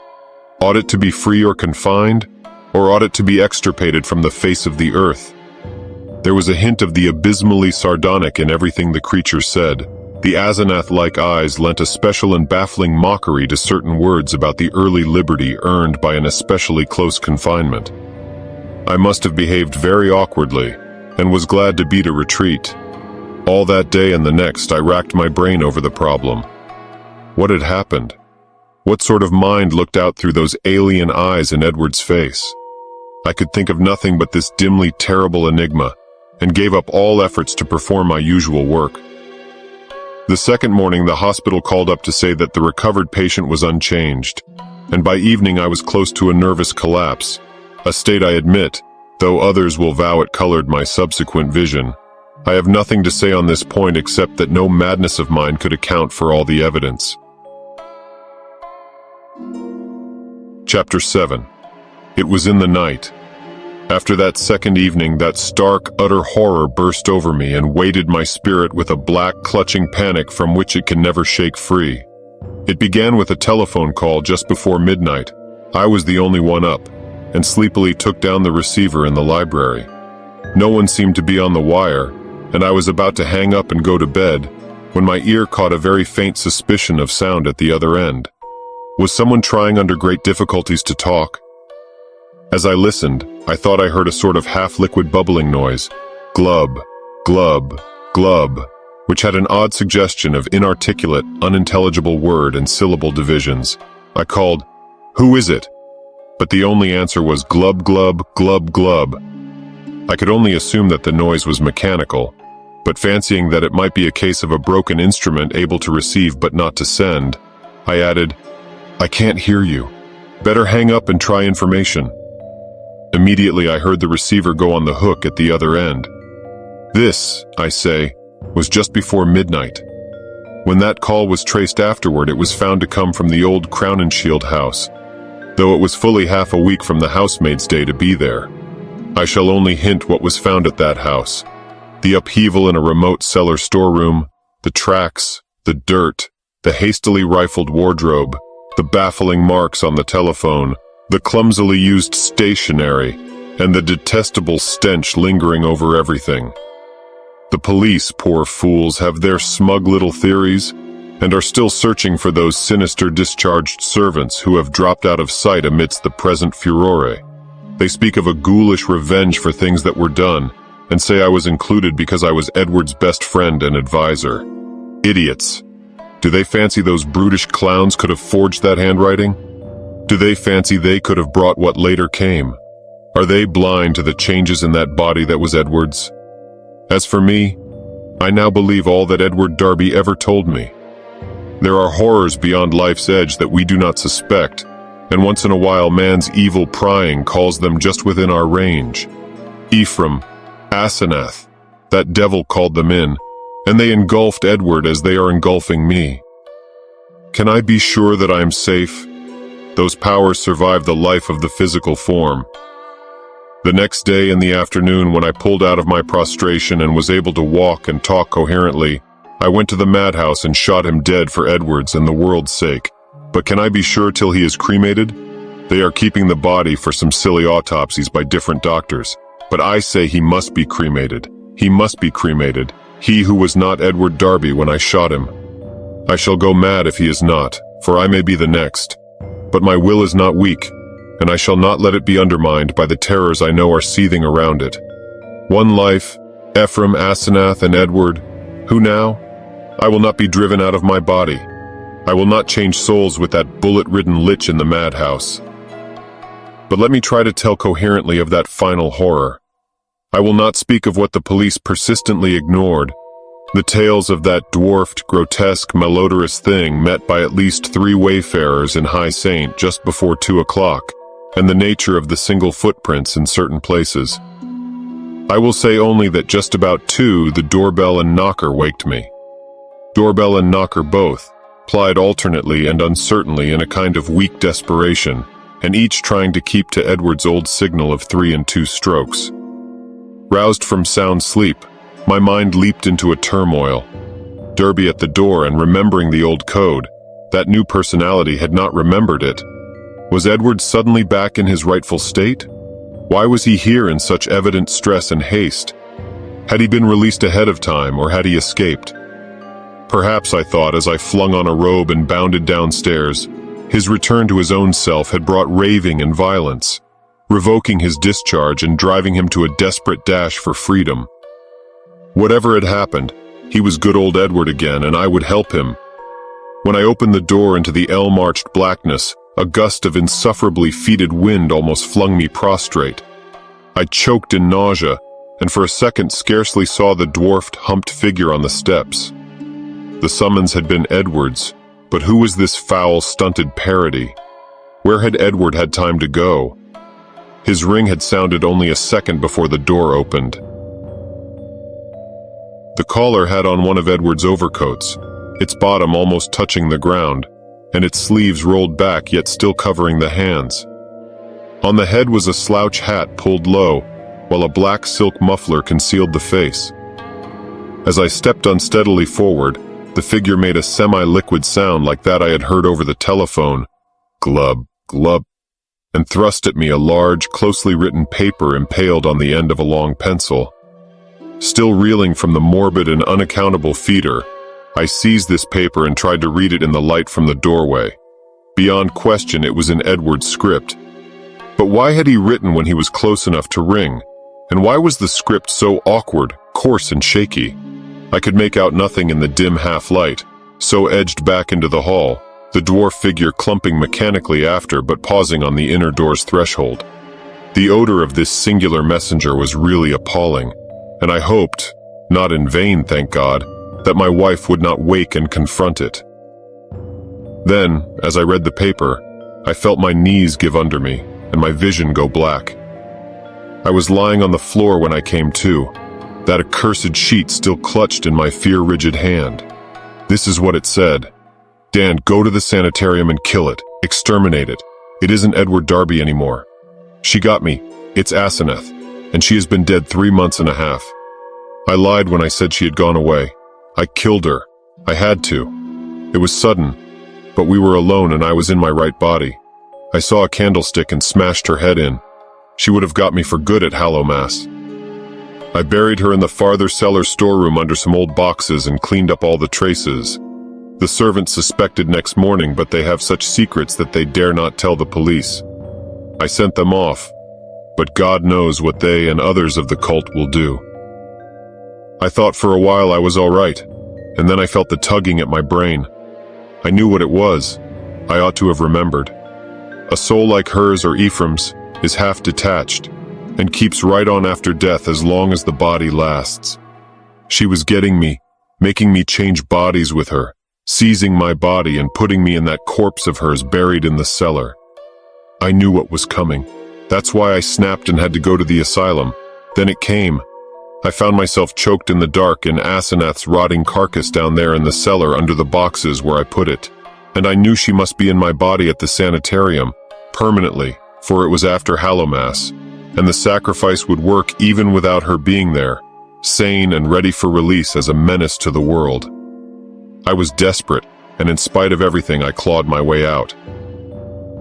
Ought it to be free or confined, or ought it to be extirpated from the face of the earth? There was a hint of the abysmally sardonic in everything the creature said. The Asenath-like eyes lent a special and baffling mockery to certain words about the early liberty earned by an especially close confinement. I must have behaved very awkwardly, and was glad to beat a retreat. All that day and the next I racked my brain over the problem. What had happened? What sort of mind looked out through those alien eyes in Edward's face? I could think of nothing but this dimly terrible enigma, and gave up all efforts to perform my usual work. The second morning the hospital called up to say that the recovered patient was unchanged, and by evening I was close to a nervous collapse, a state I admit, though others will vow it colored my subsequent vision. I have nothing to say on this point except that no madness of mine could account for all the evidence. Chapter 7. It was in the night. After that second evening, that stark, utter horror burst over me and weighted my spirit with a black, clutching panic from which it can never shake free. It began with a telephone call just before midnight. I was the only one up, and sleepily took down the receiver in the library. No one seemed to be on the wire, and I was about to hang up and go to bed, when my ear caught a very faint suspicion of sound at the other end. Was someone trying under great difficulties to talk? As I listened, I thought I heard a sort of half-liquid bubbling noise. Glub, glub, glub. which had an odd suggestion of inarticulate, unintelligible word and syllable divisions. I called, "Who is it?" But the only answer was glub glub, glub glub. I could only assume that the noise was mechanical, but fancying that it might be a case of a broken instrument able to receive but not to send, I added, "I can't hear you. Better hang up and try information." Immediately I heard the receiver go on the hook at the other end. This, I say, was just before midnight. When that call was traced afterward, it was found to come from the old Crown and Shield house, though it was fully half a week from the housemaid's day to be there. I shall only hint what was found at that house. The upheaval in a remote cellar storeroom, the tracks, the dirt, the hastily rifled wardrobe, the baffling marks on the telephone, the clumsily used stationery, and the detestable stench lingering over everything. The police, poor fools, have their smug little theories, and are still searching for those sinister discharged servants who have dropped out of sight amidst the present furore. They speak of a ghoulish revenge for things that were done, and say I was included because I was Edward's best friend and advisor. Idiots. Do they fancy those brutish clowns could have forged that handwriting? Do they fancy they could have brought what later came? Are they blind to the changes in that body that was Edward's? As for me, I now believe all that Edward Darby ever told me. There are horrors beyond life's edge that we do not suspect, and once in a while man's evil prying calls them just within our range. Ephraim, Asenath, that devil called them in, and they engulfed Edward as they are engulfing me. Can I be sure that I am safe? Those powers survive the life of the physical form. The next day in the afternoon, when I pulled out of my prostration and was able to walk and talk coherently, I went to the madhouse and shot him dead for Edward's and the world's sake. But can I be sure till he is cremated? They are keeping the body for some silly autopsies by different doctors. But I say he must be cremated. He must be cremated. He who was not Edward Darby when I shot him. I shall go mad if he is not, for I may be the next. But my will is not weak, and I shall not let it be undermined by the terrors I know are seething around it. One life, Ephraim, Asenath, and Edward. Who now? I will not be driven out of my body. I will not change souls with that bullet-ridden lich in the madhouse. But let me try to tell coherently of that final horror. I will not speak of what the police persistently ignored, the tales of that dwarfed, grotesque, malodorous thing met by at least 3 wayfarers in High Saint just before 2 o'clock, and the nature of the single footprints in certain places. I will say only that just about 2, the doorbell and knocker waked me. Doorbell and knocker both, plied alternately and uncertainly in a kind of weak desperation, and each trying to keep to Edward's old signal of 3 and 2 strokes. Roused from sound sleep, my mind leaped into a turmoil. Derby at the door and remembering the old code, that new personality had not remembered it. Was Edward suddenly back in his rightful state? Why was he here in such evident stress and haste? Had he been released ahead of time, or had he escaped? Perhaps, I thought as I flung on a robe and bounded downstairs, his return to his own self had brought raving and violence, revoking his discharge and driving him to a desperate dash for freedom. Whatever had happened, he was good old Edward again, and I would help him. When I opened the door into the elm-arched blackness, a gust of insufferably fetid wind almost flung me prostrate. I choked in nausea, and for a second scarcely saw the dwarfed, humped figure on the steps. The summons had been Edward's, but who was this foul, stunted parody? Where had Edward had time to go? His ring had sounded only a second before the door opened. The caller had on one of Edward's overcoats, its bottom almost touching the ground, and its sleeves rolled back yet still covering the hands. On the head was a slouch hat pulled low, while a black silk muffler concealed the face. As I stepped unsteadily forward, the figure made a semi-liquid sound like that I had heard over the telephone, glub, glub, and thrust at me a large, closely written paper impaled on the end of a long pencil. Still reeling from the morbid and unaccountable feeder, I seized this paper and tried to read it in the light from the doorway. Beyond question, it was in Edward's script. But why had he written when he was close enough to ring? And why was the script so awkward, coarse, and shaky? I could make out nothing in the dim half-light, so edged back into the hall, the dwarf figure clumping mechanically after but pausing on the inner door's threshold. The odor of this singular messenger was really appalling, and I hoped, not in vain thank God, that my wife would not wake and confront it. Then, as I read the paper, I felt my knees give under me, and my vision go black. I was lying on the floor when I came to, that accursed sheet still clutched in my fear-rigid hand. This is what it said. Dan, go to the sanitarium and kill it. Exterminate it. It isn't Edward Darby anymore. She got me. It's Asenath, and she has been dead 3 months and a half. I lied when I said she had gone away. I killed her. I had to. It was sudden, but we were alone and I was in my right body. I saw a candlestick and smashed her head in. She would have got me for good at Hallowmass. I buried her in the farther cellar storeroom under some old boxes and cleaned up all the traces. The servants suspected next morning, but they have such secrets that they dare not tell the police. I sent them off, but God knows what they and others of the cult will do. I thought for a while I was all right, and then I felt the tugging at my brain. I knew what it was. I ought to have remembered. A soul like hers or Ephraim's is half detached, and keeps right on after death as long as the body lasts. She was getting me, making me change bodies with her, seizing my body and putting me in that corpse of hers buried in the cellar. I knew what was coming. That's why I snapped and had to go to the asylum. Then it came. I found myself choked in the dark in Asenath's rotting carcass down there in the cellar under the boxes where I put it. And I knew she must be in my body at the sanitarium, permanently, for it was after Hallowmass, and the sacrifice would work even without her being there, sane and ready for release as a menace to the world. I was desperate, and in spite of everything I clawed my way out.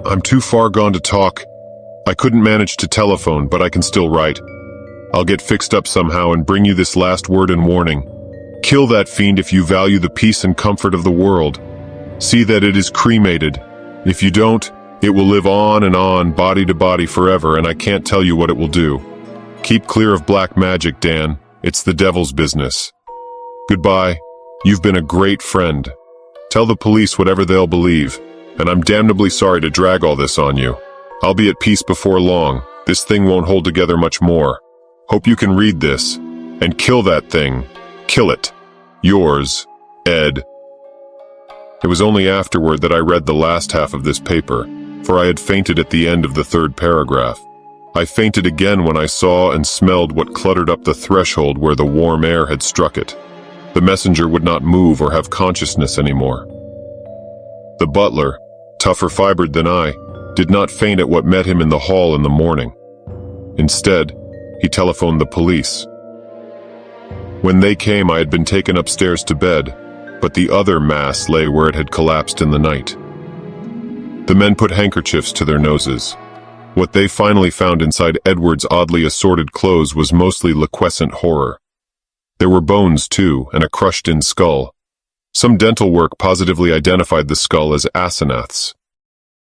I'm too far gone to talk. I couldn't manage to telephone, but I can still write. I'll get fixed up somehow and bring you this last word and warning. Kill that fiend if you value the peace and comfort of the world. See that it is cremated. If you don't, it will live on, body to body forever, and I can't tell you what it will do. Keep clear of black magic, Dan. It's the devil's business. Goodbye. You've been a great friend. Tell the police whatever they'll believe, and I'm damnably sorry to drag all this on you. I'll be at peace before long. This thing won't hold together much more. Hope you can read this, and kill that thing. Kill it. Yours, Ed. It was only afterward that I read the last half of this paper, for I had fainted at the end of the third paragraph. I fainted again when I saw and smelled what cluttered up the threshold where the warm air had struck it. The messenger would not move or have consciousness anymore. The butler, tougher fibered than I, did not faint at what met him in the hall in the morning. Instead, he telephoned the police. When they came, I had been taken upstairs to bed, but the other mass lay where it had collapsed in the night. The men put handkerchiefs to their noses. What they finally found inside Edward's oddly assorted clothes was mostly liquescent horror. There were bones, too, and a crushed-in skull. Some dental work positively identified the skull as Asenath's.